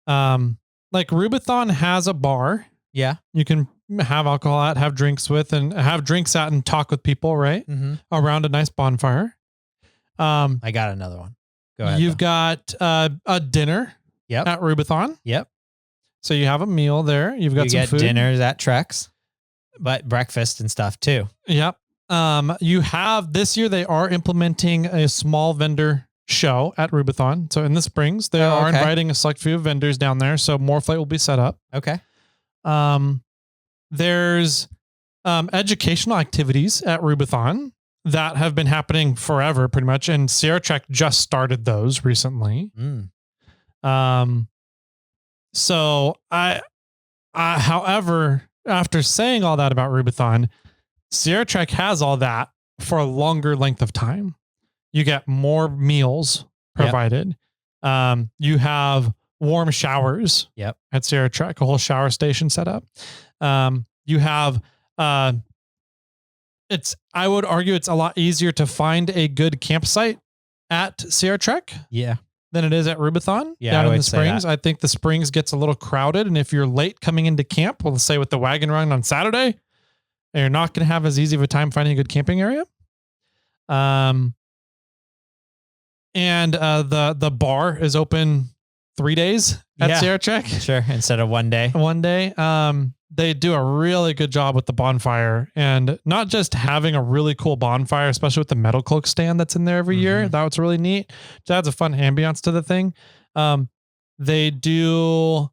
Rubithon has a bar. Yeah. You can have alcohol at, have drinks with, and have drinks at and talk with people, right? Around a nice bonfire. I got another one. Go ahead. You've got a dinner at Rubithon. Yep. So you have a meal there. You've got some food. Dinners at Trex, but breakfast and stuff too. Yep. You have this year, they are implementing a small vendor show at Rubithon. So in the Springs, they are inviting a select few vendors down there. So more flight will be set up. Okay. There's educational activities at Rubithon that have been happening forever, pretty much. And Sierra Trek just started those recently. So I, however, after saying all that about Rubithon, Sierra Trek has all that for a longer length of time. You get more meals provided. You have warm showers at Sierra Trek, a whole shower station set up. You have, I would argue it's a lot easier to find a good campsite at Sierra Trek than it is at Rubathon Yeah, down I in would the say Springs. that. I think the Springs gets a little crowded. And if you're late coming into camp, well, let's say with the wagon run on Saturday, you're not going to have as easy of a time finding a good camping area. And the bar is open 3 days at Sierra Trek. Sure. Instead of 1 day. One day. They do a really good job with the bonfire, and not just having a really cool bonfire, especially with the metal cloak stand that's in there every year. That was really neat. It adds a fun ambiance to the thing. They do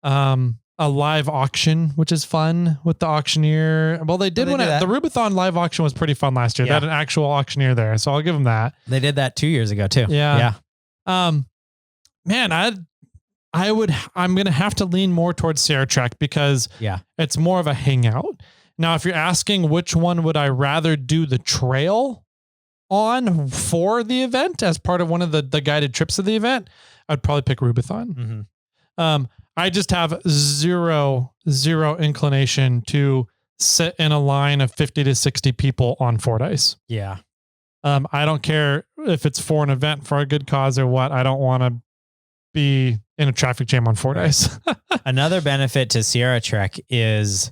a live auction, which is fun with the auctioneer. Well, they did the Rubathon live auction was pretty fun last year. They had an actual auctioneer there, so I'll give them that. They did that 2 years ago too. Yeah. Man, I'm going to have to lean more towards Sierra Trek because it's more of a hangout. Now, if you're asking which one would I rather do the trail on for the event as part of one of the guided trips of the event, I'd probably pick Rubathon. I just have zero inclination to sit in a line of 50 to 60 people on Fordyce. Yeah. I don't care if it's for an event for a good cause or what. I don't want to be in a traffic jam on Fordyce. Another benefit to Sierra Trek is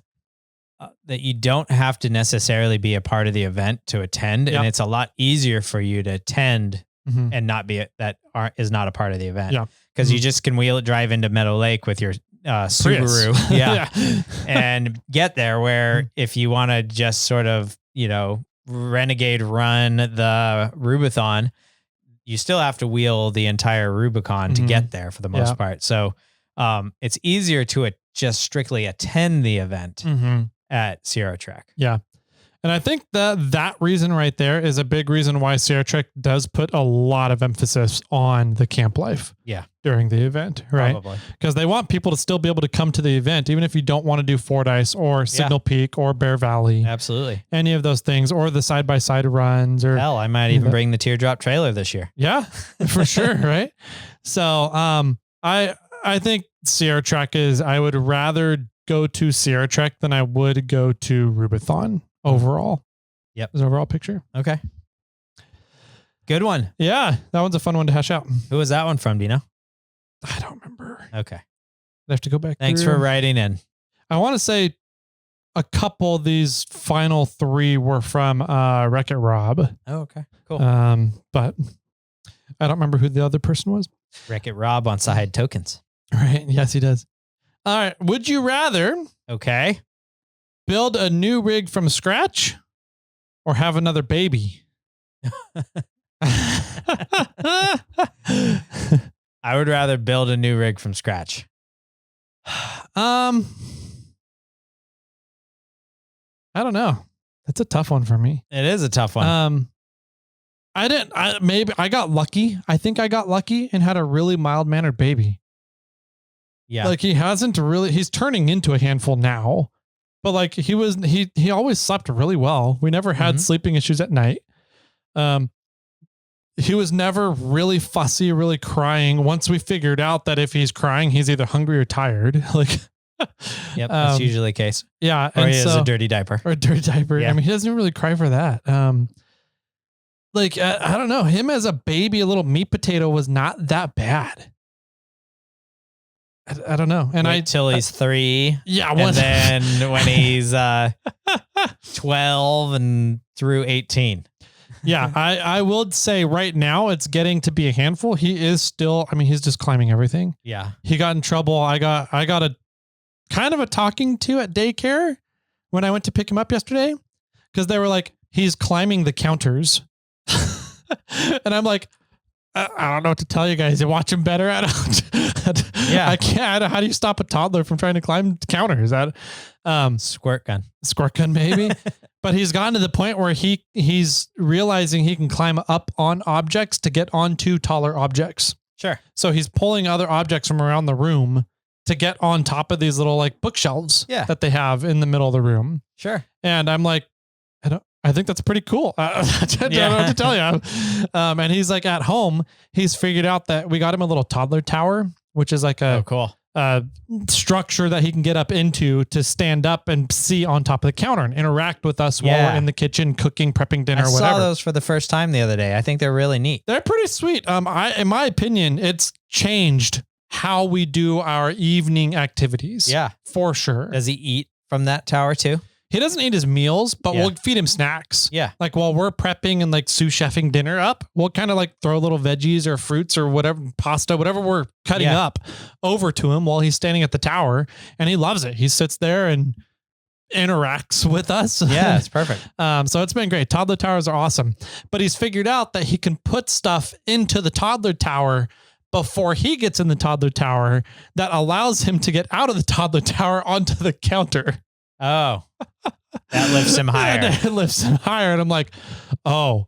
that you don't have to necessarily be a part of the event to attend. And it's a lot easier for you to attend and not be is not a part of the event. Yeah. Because you just can drive into Meadow Lake with your Subaru. And get there, where if you want to just sort of, renegade run the Rubathon, you still have to wheel the entire Rubicon to get there for the most part. So it's easier to just strictly attend the event at Sierra Trek. Yeah. And I think that reason right there is a big reason why Sierra Trek does put a lot of emphasis on the camp life during the event, right? Probably. Because they want people to still be able to come to the event, even if you don't want to do Fordyce or Signal Peak or Bear Valley. Absolutely. Any of those things, or the side-by-side runs. Or hell, I might even bring the teardrop trailer this year. Yeah, for sure, right? So I think Sierra Trek I would rather go to Sierra Trek than I would go to Rubathon. Overall. Yep. His overall picture. Okay. Good one. Yeah. That one's a fun one to hash out. Who was that one from? Do you know? I don't remember. Okay. I have to go back. Thanks for writing in. I want to say a couple of these final three were from Wreck-It Rob. Oh, okay. Cool. But I don't remember who the other person was. Wreck-It Rob on Side Tokens. Right. Yes, he does. All right. Would you rather build a new rig from scratch or have another baby? I would rather build a new rig from scratch. I don't know. That's a tough one for me. It is a tough one. I got lucky. I think I got lucky and had a really mild-mannered baby. Yeah. Like he's turning into a handful now. But like he always slept really well. We never had sleeping issues at night. He was never really fussy, really crying. Once we figured out that if he's crying, he's either hungry or tired. Like, that's usually the case. Yeah. Or he has a dirty diaper. Or a dirty diaper. Yeah. I mean, he doesn't really cry for that. I don't know. Him as a baby, a little meat potato was not that bad. I don't know. And till he's 3. Yeah. And then when he's 12 and through 18. Yeah. I would say right now it's getting to be a handful. He is still, he's just climbing everything. Yeah. He got in trouble. I got a kind of a talking to at daycare when I went to pick him up yesterday, because they were like, he's climbing the counters. And I'm like, I don't know what to tell you guys. You watch him better. I can't. How do you stop a toddler from trying to climb counters? That squirt gun, maybe. But he's gotten to the point where he's realizing he can climb up on objects to get onto taller objects. Sure. So he's pulling other objects from around the room to get on top of these little like bookshelves that they have in the middle of the room. Sure. And I'm like, I think that's pretty cool. I don't know what to tell you. And he's like, at home, he's figured out that we got him a little toddler tower, which is like a structure that he can get up into to stand up and see on top of the counter and interact with us while we're in the kitchen cooking, prepping dinner, I whatever. saw those for the first time the other day. I think they're really neat. They're pretty sweet. In my opinion, it's changed how we do our evening activities. Yeah, for sure. Does he eat from that tower too? He doesn't eat his meals, but we'll feed him snacks. Yeah. Like while we're prepping and like sous chefing dinner up, we'll kind of like throw little veggies or fruits or whatever, pasta, whatever we're cutting up over to him while he's standing at the tower. And he loves it. He sits there and interacts with us. Yeah, it's perfect. So it's been great. Toddler towers are awesome. But he's figured out that he can put stuff into the toddler tower before he gets in the toddler tower that allows him to get out of the toddler tower onto the counter. Oh, that lifts him higher. It lifts him higher. And I'm like, oh,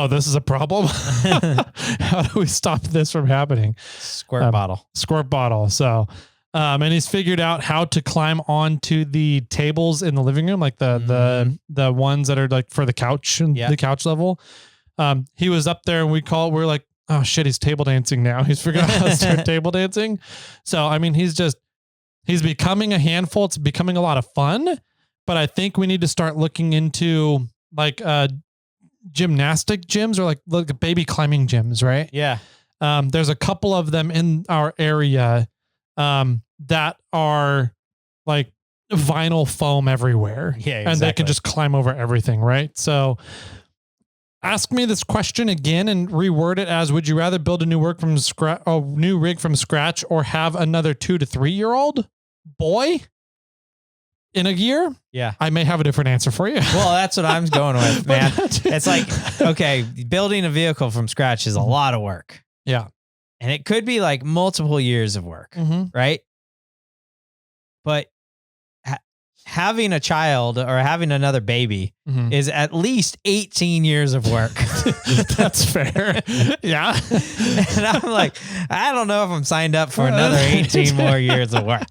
this is a problem. How do we stop this from happening? Squirt bottle. So, and he's figured out how to climb onto the tables in the living room, like the ones that are like for the couch and the couch level. He was up there and we're like, oh shit, he's table dancing now. He's figured out how to start table dancing. So, I mean, he's becoming a handful. It's becoming a lot of fun, but I think we need to start looking into like gymnastic gyms or like baby climbing gyms, right? Yeah. There's a couple of them in our area that are like vinyl foam everywhere. Yeah, exactly. And they can just climb over everything, right? So ask me this question again and reword it as: would you rather build a new rig from scratch or have another 2 to 3 year old boy in a year? Yeah. I may have a different answer for you. Well, that's what I'm going with, man. It's like, okay, building a vehicle from scratch is a lot of work. Yeah. And it could be like multiple years of work, right? But having a child or having another baby is at least 18 years of work. That's fair. Yeah. And I'm like, I don't know if I'm signed up for another 18 more years of work.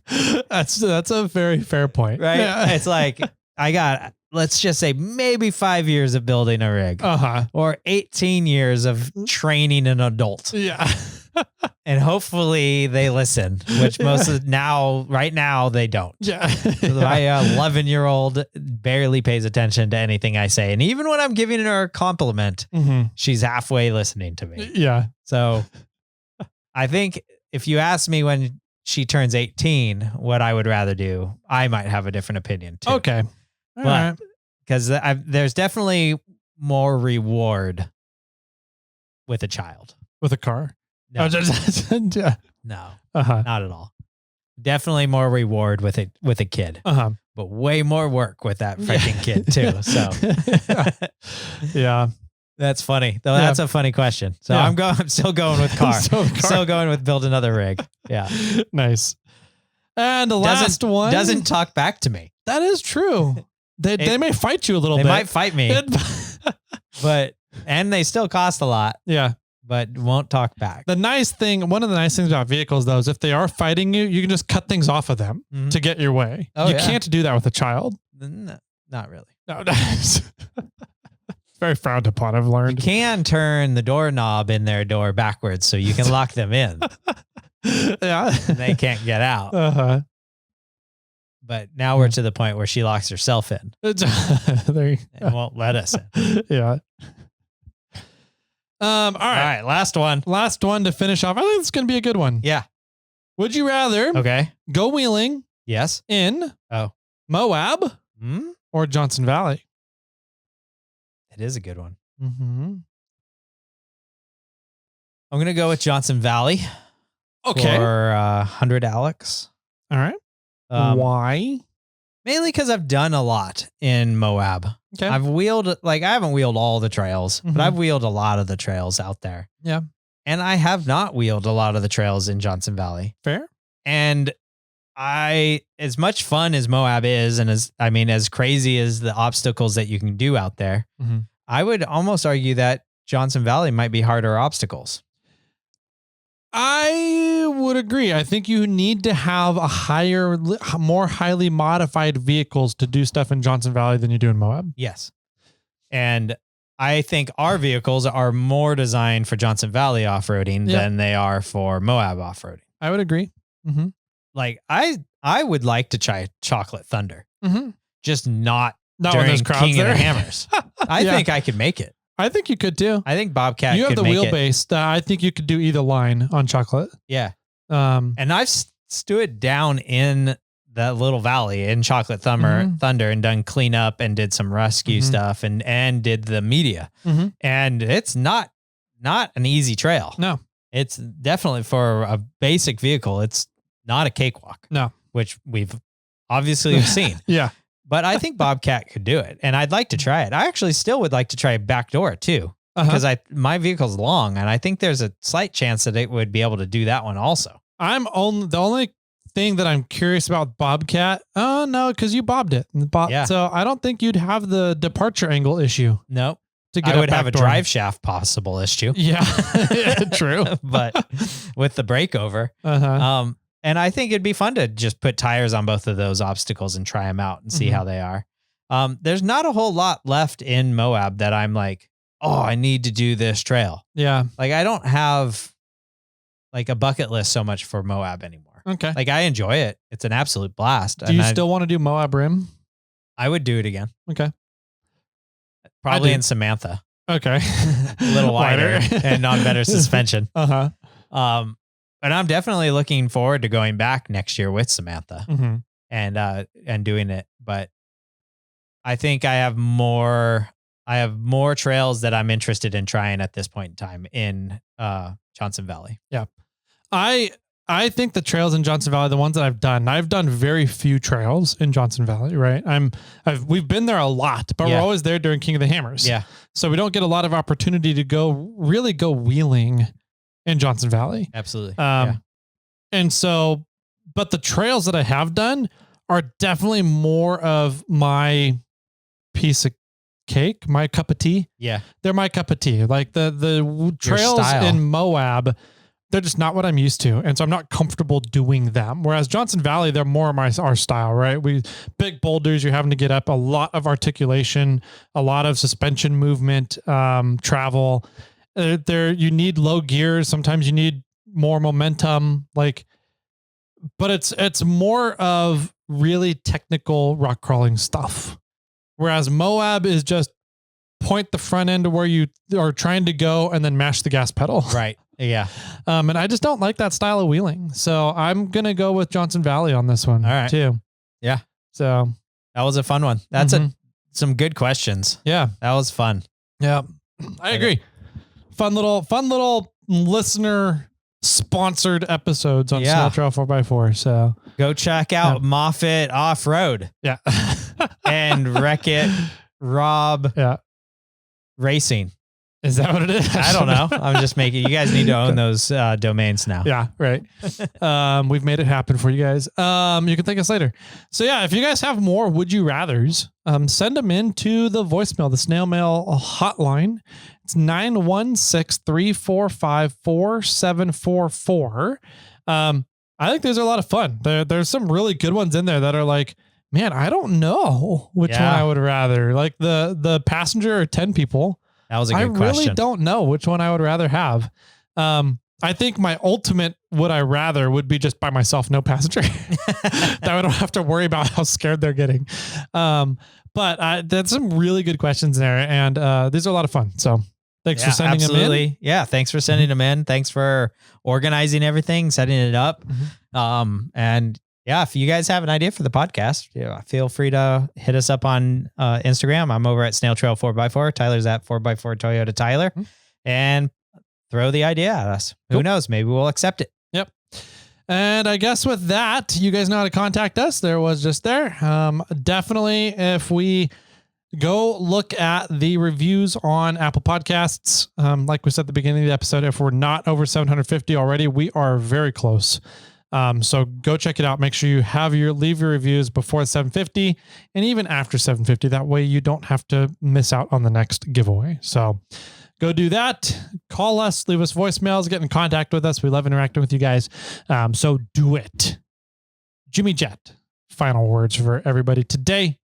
That's a very fair point. Right. Yeah. It's like, I got, let's just say maybe 5 years of building a rig or 18 years of training an adult. Yeah. And hopefully they listen, which right now they don't. Yeah. My 11-year-old barely pays attention to anything I say. And even when I'm giving her a compliment, she's halfway listening to me. Yeah. So I think if you ask me when she turns 18, what I would rather do, I might have a different opinion too. Okay. But because there's definitely more reward with a child. With a car. No, Yeah. no, not at all. Definitely more reward with a kid, but way more work with that freaking kid too. So yeah, that's funny. Though that's a funny question. So I'm still going with car. Still going with build another rig. Yeah, nice. And the last one doesn't talk back to me. That is true. They may fight you a little bit. They might fight me, and they still cost a lot. Yeah. But won't talk back. One of the nice things about vehicles, though, is if they are fighting you, you can just cut things off of them to get your way. You can't do that with a child. No, not really. No, very frowned upon, I've learned. You can turn the doorknob in their door backwards so you can lock them in. Yeah. And they can't get out. But now we're to the point where she locks herself in. And won't let us in. Yeah. All right. Last one to finish off. I think it's going to be a good one. Yeah. Would you rather go wheeling Yes. in Moab or Johnson Valley? It is a good one. Mm-hmm. I'm going to go with Johnson Valley. Okay. For 100 Alex. All right. Why? Mainly because I've done a lot in Moab. Okay. I've wheeled, I haven't wheeled all the trails, but I've wheeled a lot of the trails out there. Yeah. And I have not wheeled a lot of the trails in Johnson Valley. Fair. And as much fun as Moab is, and as crazy as the obstacles that you can do out there, I would almost argue that Johnson Valley might be harder obstacles. I would agree. I think you need to have more highly modified vehicles to do stuff in Johnson Valley than you do in Moab. Yes. And I think our vehicles are more designed for Johnson Valley off-roading than they are for Moab off-roading. I would agree. Mm-hmm. Like I would like to try Chocolate Thunder, Mm-hmm. just not Not when during there's crowds King there. of the Hammers. I Yeah. think I could make it. I think you could too. I think Bobcat You have could the make it. wheelbase. I think you could do either line on chocolate. Yeah. And I've stood down in that little valley in Chocolate Thunder and done cleanup and did some rescue stuff and did the media. Mm-hmm. And it's not an easy trail. No. It's definitely for a basic vehicle. It's not a cakewalk. No. Which we've obviously seen. Yeah. But I think Bobcat could do it. And I'd like to try it. I actually still would like to try backdoor too. Because my vehicle's long and I think there's a slight chance that it would be able to do that one also. The only thing that I'm curious about Bobcat. Oh no, because you bobbed it. Yeah. So I don't think you'd have the departure angle issue. Nope. To get I would have a backdoor. drive shaft possible issue. Yeah. True. But with the breakover. And I think it'd be fun to just put tires on both of those obstacles and try them out and see how they are. There's not a whole lot left in Moab that I'm like, oh, I need to do this trail. Yeah. Like I don't have like a bucket list so much for Moab anymore. Okay. Like I enjoy it. It's an absolute blast. Do you still want to do Moab Rim? I would do it again. Okay. Probably in Samantha. Okay. A little wider and on better suspension. And I'm definitely looking forward to going back next year with Samantha and doing it. But I think I have more trails that I'm interested in trying at this point in time in Johnson Valley. Yeah. I think the trails in Johnson Valley, the ones that I've done very few trails in Johnson Valley, right? We've been there a lot, but we're always there during King of the Hammers. Yeah. So we don't get a lot of opportunity to go wheeling in Johnson Valley. Absolutely. And so, but the trails that I have done are definitely more of my piece of cake, my cup of tea. Yeah. They're my cup of tea. Like the trails in Moab, they're just not what I'm used to. And so I'm not comfortable doing them. Whereas Johnson Valley, they're more our style, right? Big boulders, you're having to get up, a lot of articulation, a lot of suspension movement, travel. You need low gears. Sometimes you need more momentum, but it's more of really technical rock crawling stuff. Whereas Moab is just point the front end to where you are trying to go and then mash the gas pedal. Right. Yeah. And I just don't like that style of wheeling. So I'm going to go with Johnson Valley on this one. All right. Too. Yeah. So that was a fun one. That's some good questions. Yeah. That was fun. Yeah. I agree. Fun little listener sponsored episodes on SnailTrail4x4. So go check out Moffat Off-Road. Yeah. And Wreck-It Rob Racing. Is that what it is? I don't know. I'm just making, you guys need to own those domains now. Yeah, right. We've made it happen for you guys. You can thank us later. So yeah, if you guys have more would you rathers, send them into the voicemail, the snail mail hotline. It's 916-345-4744. I think those are a lot of fun. There's some really good ones in there that are like, man, I don't know which one I would rather. Like the passenger or 10 people. That was a good question. I really don't know which one I would rather have. I think my ultimate would I rather would be just by myself, no passenger. That I don't have to worry about how scared they're getting. But there's some really good questions there, and these are a lot of fun. So thanks for sending them in. Yeah, thanks for sending them in. Thanks for organizing everything, setting it up. And yeah, if you guys have an idea for the podcast, feel free to hit us up on Instagram. I'm over at SnailTrail4x4. Tyler's at 4x4 Toyota Tyler. And throw the idea at us. Who knows? Maybe we'll accept it. Yep. And I guess with that, you guys know how to contact us. There was just there. Definitely, if we go look at the reviews on Apple Podcasts, like we said at the beginning of the episode, if we're not over 750 already, we are very close. So go check it out. Make sure you leave your reviews before 750 and even after 750. That way you don't have to miss out on the next giveaway. So go do that. Call us, leave us voicemails, get in contact with us. We love interacting with you guys. So do it. Jimmy Jet, final words for everybody today.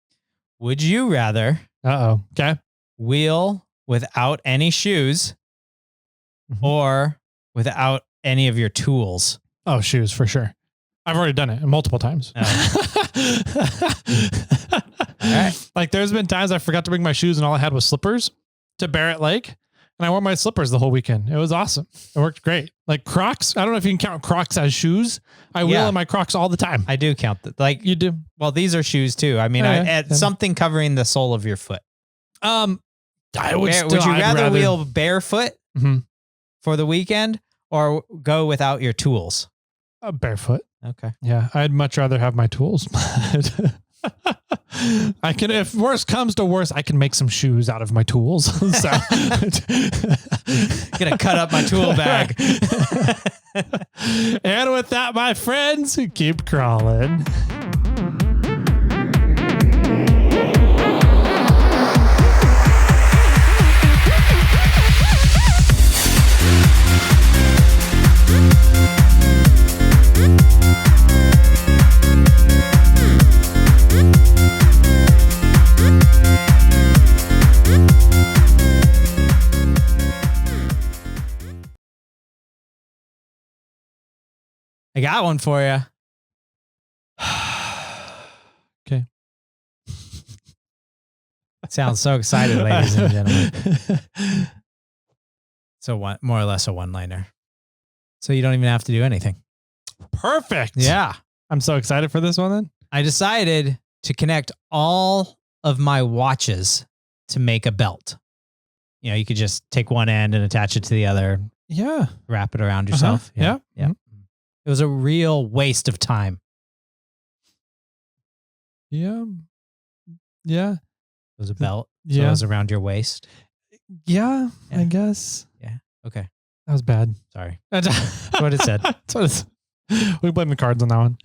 Would you rather Okay. wheel without any shoes or without any of your tools? Oh, shoes for sure. I've already done it multiple times. Oh. All right. Like there's been times I forgot to bring my shoes and all I had was slippers to Barrett Lake. And I wore my slippers the whole weekend. It was awesome. It worked great. Like Crocs. I don't know if you can count Crocs as shoes. I will in my Crocs all the time. I do count that. Like you do. Well, these are shoes too. I mean, something covering the sole of your foot. I would. Would you rather wheel barefoot for the weekend or go without your tools? Barefoot. Okay. Yeah, I'd much rather have my tools. I can, if worse comes to worse, I can make some shoes out of my tools. So gonna cut up my tool bag. And with that, my friends, keep crawling. I got one for you. Okay. Sounds so excited, ladies and gentlemen. So more or less a one-liner. So you don't even have to do anything. Perfect. Yeah. I'm so excited for this one then. I decided to connect all of my watches to make a belt. You know, you could just take one end and attach it to the other. Yeah. Wrap it around yourself. Yeah. Yeah. Mm-hmm. It was a real waste of time. Yeah. Yeah. It was a belt. So yeah. it was around your waist. Yeah, I guess. Yeah. Okay. That was bad. Sorry. That's what it said. We blame the cards on that one.